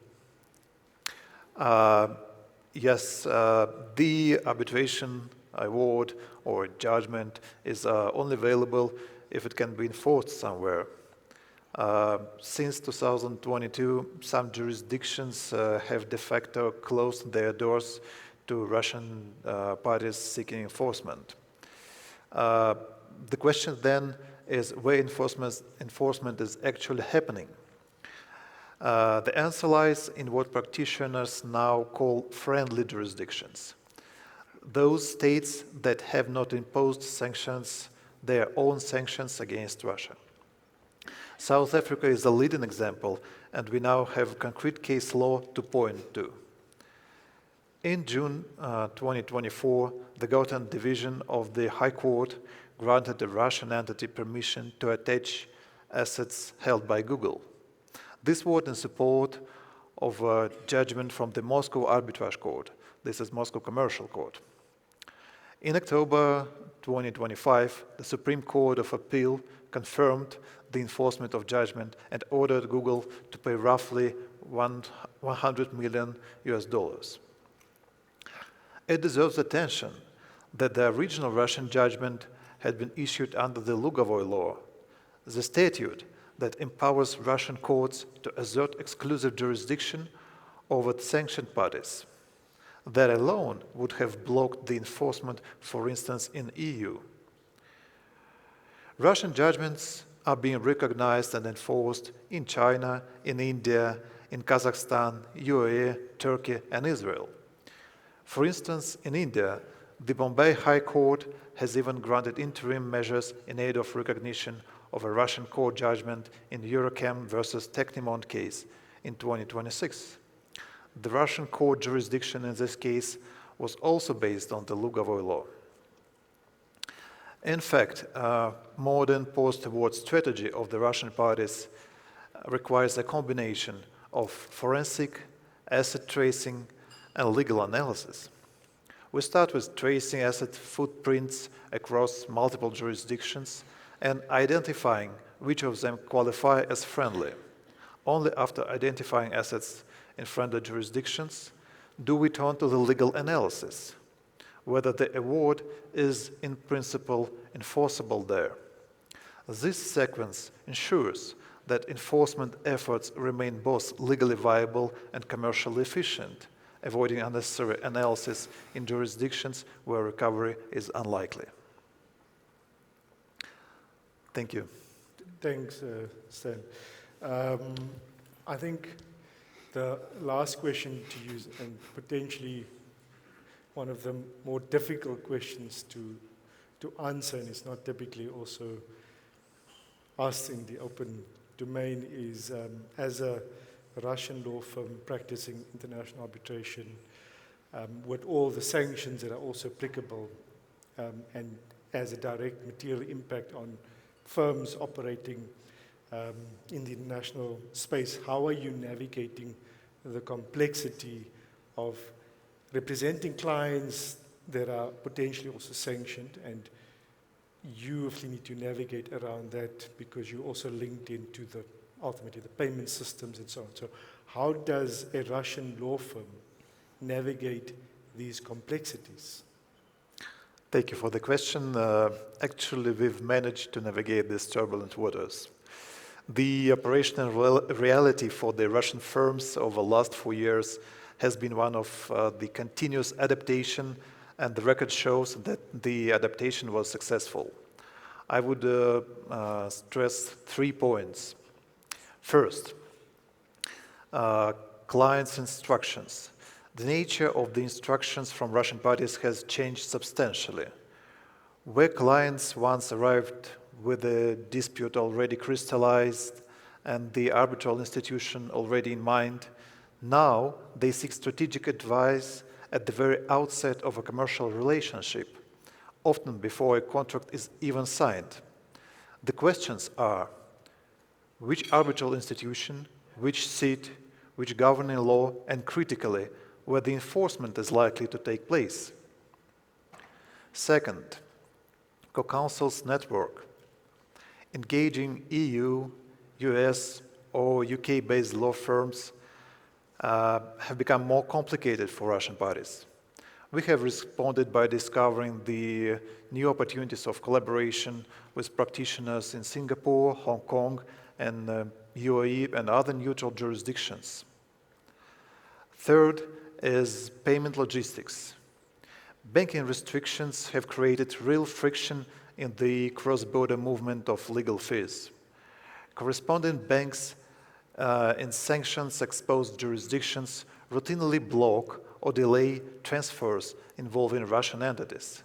Yes, the arbitration award or judgment is only available if it can be enforced somewhere. Since 2022, some jurisdictions have de facto closed their doors to Russian parties seeking enforcement. The question then is where enforcement is actually happening. The answer lies in what practitioners now call friendly jurisdictions. Those states that have not imposed sanctions, their own sanctions against Russia. South Africa is a leading example, and we now have concrete case law to point to. In June 2024, the Gauteng Division of the High Court granted a Russian entity permission to attach assets held by Google. This was in support of a judgment from the Moscow Arbitrage Court. This is Moscow Commercial Court. In October 2025, the Supreme Court of Appeal confirmed the enforcement of judgment and ordered Google to pay roughly $100 million. It deserves attention that the original Russian judgment had been issued under the Lugovoy law, the statute that empowers Russian courts to assert exclusive jurisdiction over sanctioned parties. That alone would have blocked the enforcement, for instance, in EU. Russian judgments are being recognized and enforced in China, in India, in Kazakhstan, UAE, Turkey, and Israel. For instance, in India, the Bombay High Court has even granted interim measures in aid of recognition of a Russian court judgment in Eurochem versus Technimont case in 2026. The Russian court jurisdiction in this case was also based on the Lugovoy law. In fact, modern post-award strategy of the Russian parties requires a combination of forensic, asset tracing, and legal analysis. We start with tracing asset footprints across multiple jurisdictions and identifying which of them qualify as friendly. Only after identifying assets in friendly jurisdictions do we turn to the legal analysis, whether the award is in principle enforceable there. This sequence ensures that enforcement efforts remain both legally viable and commercially efficient, avoiding unnecessary analysis in jurisdictions where recovery is unlikely. Thank you. Thanks, Stan. I think the last question to use, and potentially one of the more difficult questions to answer, and it's not typically also asked in the open domain, is as a Russian law firm practicing international arbitration, with all the sanctions that are also applicable, and as a direct material impact on firms operating in the international space, how are you navigating the complexity of representing clients that are potentially also sanctioned, and you obviously need to navigate around that because you're also linked into the ultimately the payment systems and so on. So how does a Russian law firm navigate these complexities? Thank you for the question. Actually, we've managed to navigate these turbulent waters. The operational reality for the Russian firms over the last 4 years has been one of the continuous adaptation, and the record shows that the adaptation was successful. I would stress 3 points. First, clients' instructions. The nature of the instructions from Russian parties has changed substantially. Where clients once arrived with a dispute already crystallized and the arbitral institution already in mind, now they seek strategic advice at the very outset of a commercial relationship, often before a contract is even signed. The questions are: which arbitral institution, which seat, which governing law, and critically, where the enforcement is likely to take place. Second, co-counsels network. Engaging EU, US, or UK-based law firms have become more complicated for Russian parties. We have responded by discovering the new opportunities of collaboration with practitioners in Singapore, Hong Kong, and UAE and other neutral jurisdictions. Third is payment logistics. Banking restrictions have created real friction in the cross-border movement of legal fees. Corresponding banks in sanctions-exposed jurisdictions routinely block or delay transfers involving Russian entities,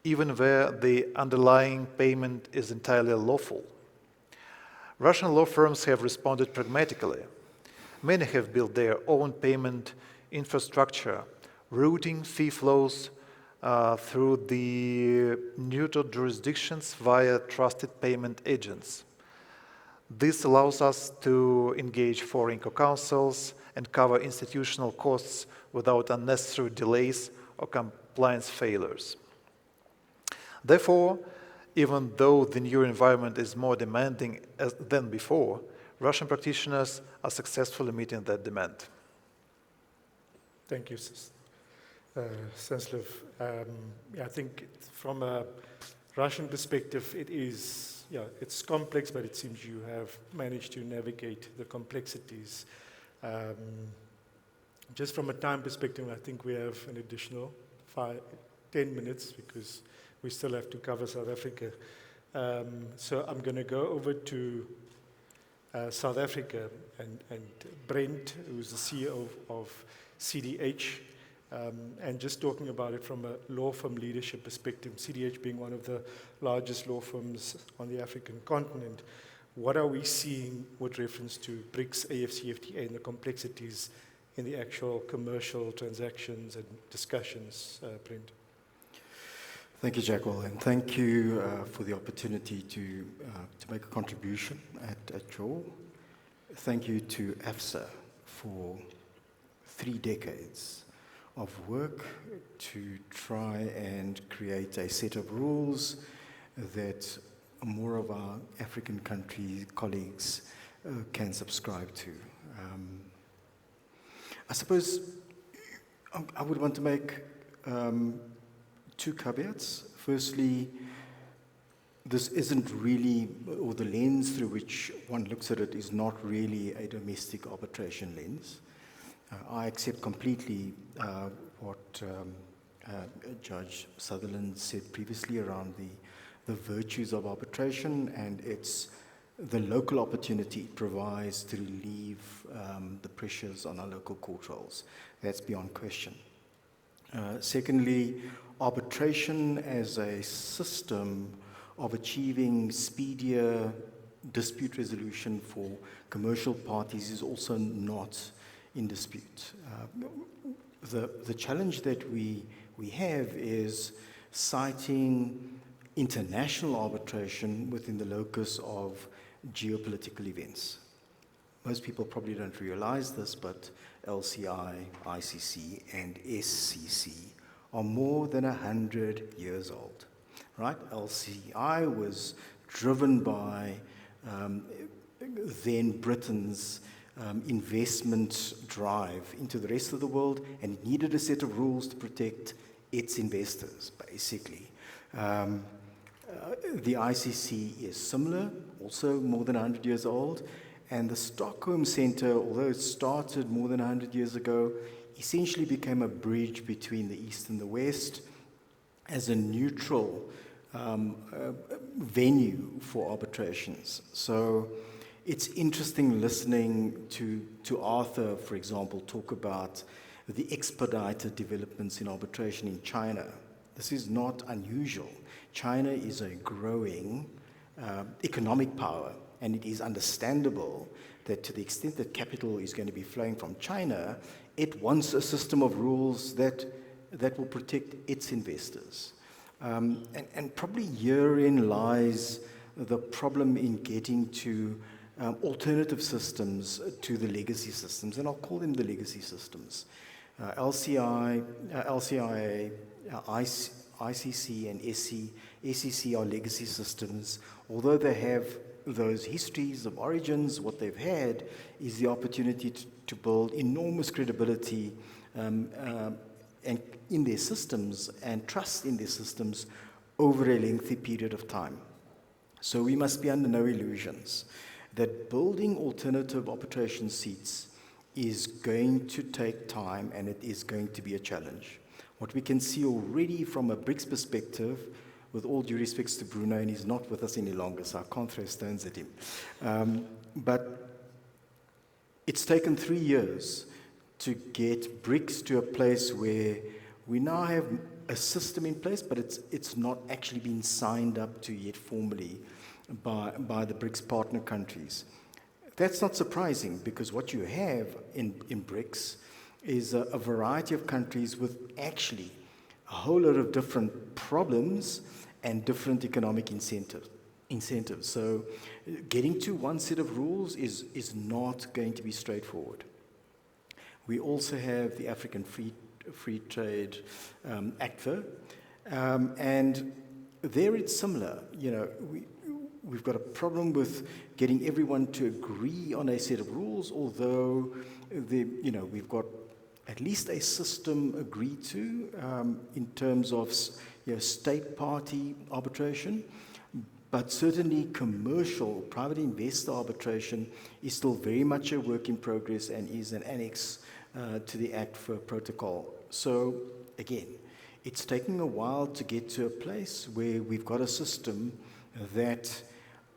even where the underlying payment is entirely lawful. Russian law firms have responded pragmatically. Many have built their own payment infrastructure, routing fee flows through the neutral jurisdictions via trusted payment agents. This allows us to engage foreign co-counsels and cover institutional costs without unnecessary delays or compliance failures. Therefore, even though the new environment is more demanding than before, Russian practitioners are successfully meeting that demand. Thank you, Stanislav. I think from a Russian perspective, it's complex, but it seems you have managed to navigate the complexities. Just from a time perspective, I think we have an additional 10 minutes because we still have to cover South Africa. So I'm going to go over to South Africa and Brent, who's the CEO of CDH, and just talking about it from a law firm leadership perspective, CDH being one of the largest law firms on the African continent. What are we seeing with reference to BRICS, AfCFTA, and the complexities in the actual commercial transactions and discussions, Brent? Thank you, Jackwell, and thank you for the opportunity to make a contribution at JAW. Thank you to AFSA for 3 decades of work to try and create a set of rules that more of our African country colleagues can subscribe to. I suppose I would want to make 2 caveats. Firstly, this isn't really, or the lens through which one looks at it is not really a domestic arbitration lens. I accept completely what Judge Sutherland said previously around the virtues of arbitration, and it's the local opportunity it provides to relieve the pressures on our local court rolls. That's beyond question. Secondly, arbitration as a system of achieving speedier dispute resolution for commercial parties is also not in dispute. The challenge that we have is citing international arbitration within the locus of geopolitical events. Most people probably don't realize this, but LCI, ICC, and SCC are more than 100 years old, right? LCI was driven by then Britain's investment drive into the rest of the world, and it needed a set of rules to protect its investors, basically. The ICC is similar, also more than 100 years old, and the Stockholm Center, although it started more than 100 years ago, essentially became a bridge between the East and the West as a neutral venue for arbitrations. So it's interesting listening to Arthur, for example, talk about the expedited developments in arbitration in China. This is not unusual. China is a growing economic power, and it is understandable that to the extent that capital is going to be flowing from China, it wants a system of rules that will protect its investors. And probably herein lies the problem in getting to alternative systems to the legacy systems, and I'll call them the legacy systems. LCI, LCIA, ICC, and SCC are legacy systems. Although they have those histories of origins, what they've had is the opportunity to build enormous credibility and in their systems and trust in their systems over a lengthy period of time. So we must be under no illusions that building alternative arbitration seats is going to take time, and it is going to be a challenge. What we can see already from a BRICS perspective, with all due respects to Bruno, and he's not with us any longer, so I can't throw stones at him. But it's taken 3 years to get BRICS to a place where we now have a system in place, but it's not actually been signed up to yet formally by the BRICS partner countries. That's not surprising, because what you have in BRICS is a variety of countries with actually a whole lot of different problems and different economic incentives. So getting to one set of rules is not going to be straightforward. We also have the African Free Trade ACFTA, and there it's similar. We've got a problem with getting everyone to agree on a set of rules, although we've got at least a system agreed to in terms of state party arbitration, but certainly commercial private investor arbitration is still very much a work in progress and is an annex to the ACFTA protocol. So again, it's taking a while to get to a place where we've got a system that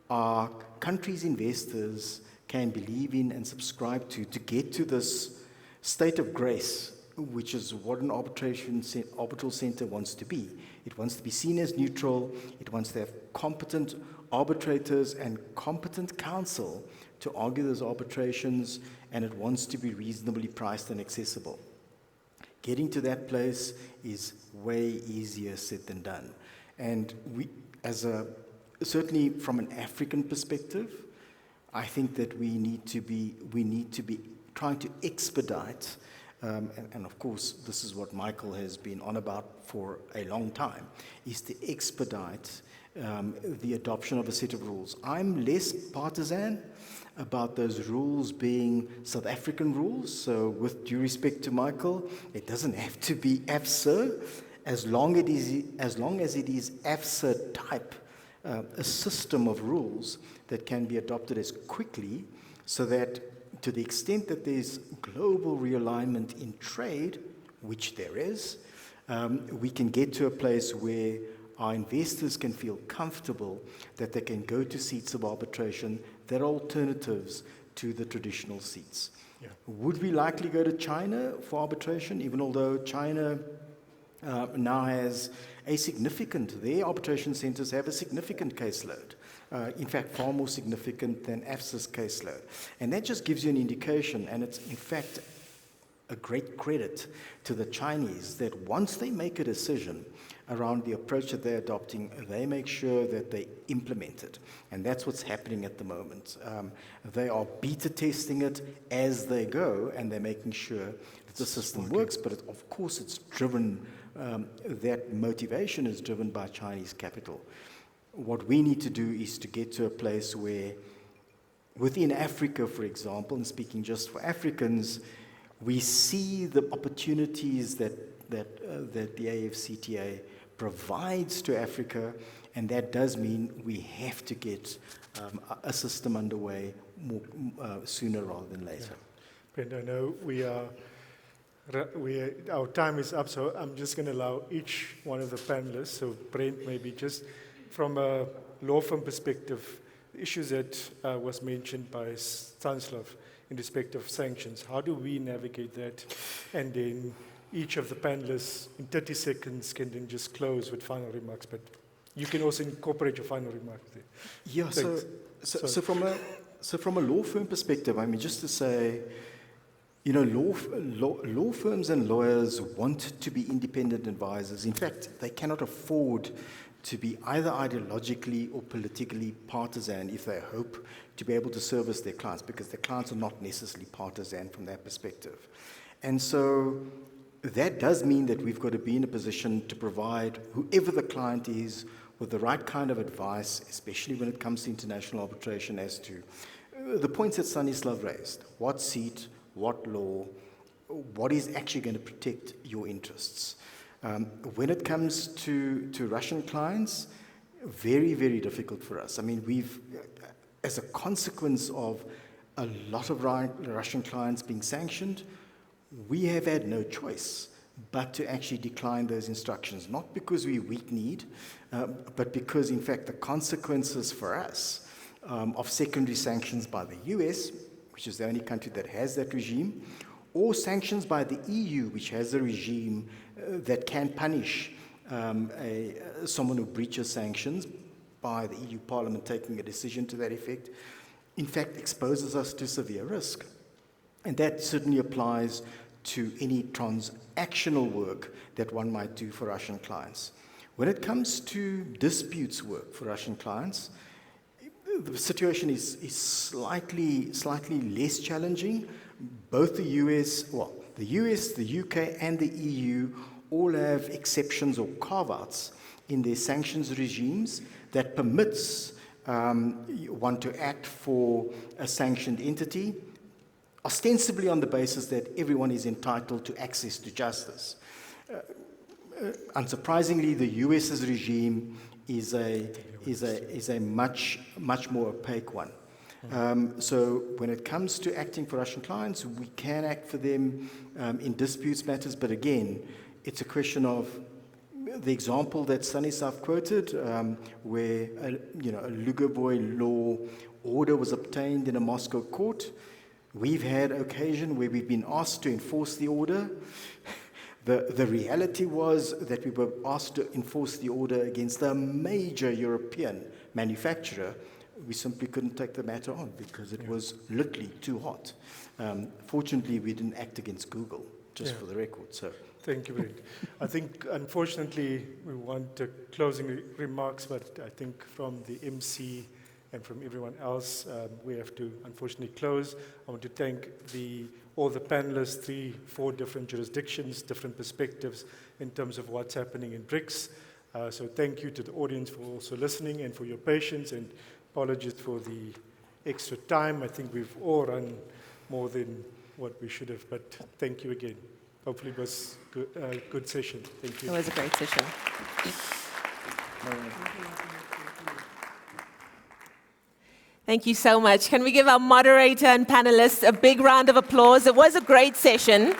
our country's investors can believe in and subscribe to get to this state of grace, which is what an arbitral center wants to be. It wants to be seen as neutral. It wants to have competent arbitrators and competent counsel to argue those arbitrations, and it wants to be reasonably priced and accessible. Getting to that place is way easier said than done. And we, certainly from an African perspective, I think that we need to be trying to expedite, and of course this is what Michael has been on about for a long time, is to expedite the adoption of a set of rules. I'm less partisan about those rules being South African rules, so with due respect to Michael, it doesn't have to be AfCFTA, as long as it is AfCFTA type a system of rules that can be adopted as quickly so that to the extent that there's global realignment in trade, which there is, we can get to a place where our investors can feel comfortable that they can go to seats of arbitration that are alternatives to the traditional seats. Yeah. Would we likely go to China for arbitration, even although China now has their arbitration centers have a significant caseload. In fact, far more significant than AFSA's caseload. And that just gives you an indication, and it's in fact a great credit to the Chinese that once they make a decision around the approach that they're adopting, they make sure that they implement it. And that's what's happening at the moment. They are beta testing it as they go, and they're making sure that the system works, but of course it's driven, that motivation is driven by Chinese capital. What we need to do is to get to a place where, within Africa, for example, and speaking just for Africans, we see the opportunities that the AfCFTA provides to Africa, and that does mean we have to get a system underway more, sooner rather than later. Yeah. Brent, I know our time is up, so I'm just going to allow each one of the panelists, so Brent, maybe just from a law firm perspective, the issues that was mentioned by Stanislav in respect of sanctions, how do we navigate that? And then each of the panelists in 30 seconds can then just close with final remarks, but you can also incorporate your final remarks there. Yeah, so from a law firm perspective, I mean, just to say, you know, law firms and lawyers want to be independent advisors. In fact, they cannot afford to be either ideologically or politically partisan if they hope to be able to service their clients, because their clients are not necessarily partisan from that perspective. And so that does mean that we've got to be in a position to provide whoever the client is with the right kind of advice, especially when it comes to international arbitration, as to the points that Stanislav raised. What seat, what law, what is actually going to protect your interests. When it comes to Russian clients, very, very difficult for us. I mean, we've, as a consequence of a lot of Russian clients being sanctioned, we have had no choice but to actually decline those instructions, not because we're weak-kneed, but because, in fact, the consequences for us of secondary sanctions by the US, which is the only country that has that regime, or sanctions by the EU, which has a regime that can punish someone who breaches sanctions by the EU Parliament taking a decision to that effect, in fact exposes us to severe risk. And that certainly applies to any transactional work that one might do for Russian clients. When it comes to disputes work for Russian clients, the situation is slightly less challenging. Both the US, the UK, and the EU all have exceptions or carve-outs in their sanctions regimes that permits one to act for a sanctioned entity, ostensibly on the basis that everyone is entitled to access to justice. Unsurprisingly, the US's regime is a much more opaque one. So when it comes to acting for Russian clients, we can act for them in disputes matters, but again, it's a question of the example that Stanislav quoted, where a Lugovoy law order was obtained in a Moscow court. We've had occasion where we've been asked to enforce the order. The reality was that we were asked to enforce the order against a major European manufacturer. We simply couldn't take the matter on because it was literally too hot. Fortunately, we didn't act against Google, just for the record. So. Thank you, Brent. I think, unfortunately, we want closing remarks, but I think from the MC and from everyone else, we have to unfortunately close. I want to thank all the panelists, 3-4 different jurisdictions, different perspectives in terms of what's happening in BRICS. So thank you to the audience for also listening and for your patience, and apologies for the extra time. I think we've all run more than what we should have, but thank you again. Hopefully it was a good session. Thank you. It was a great session. Thank you so much. Can we give our moderator and panelists a big round of applause? It was a great session.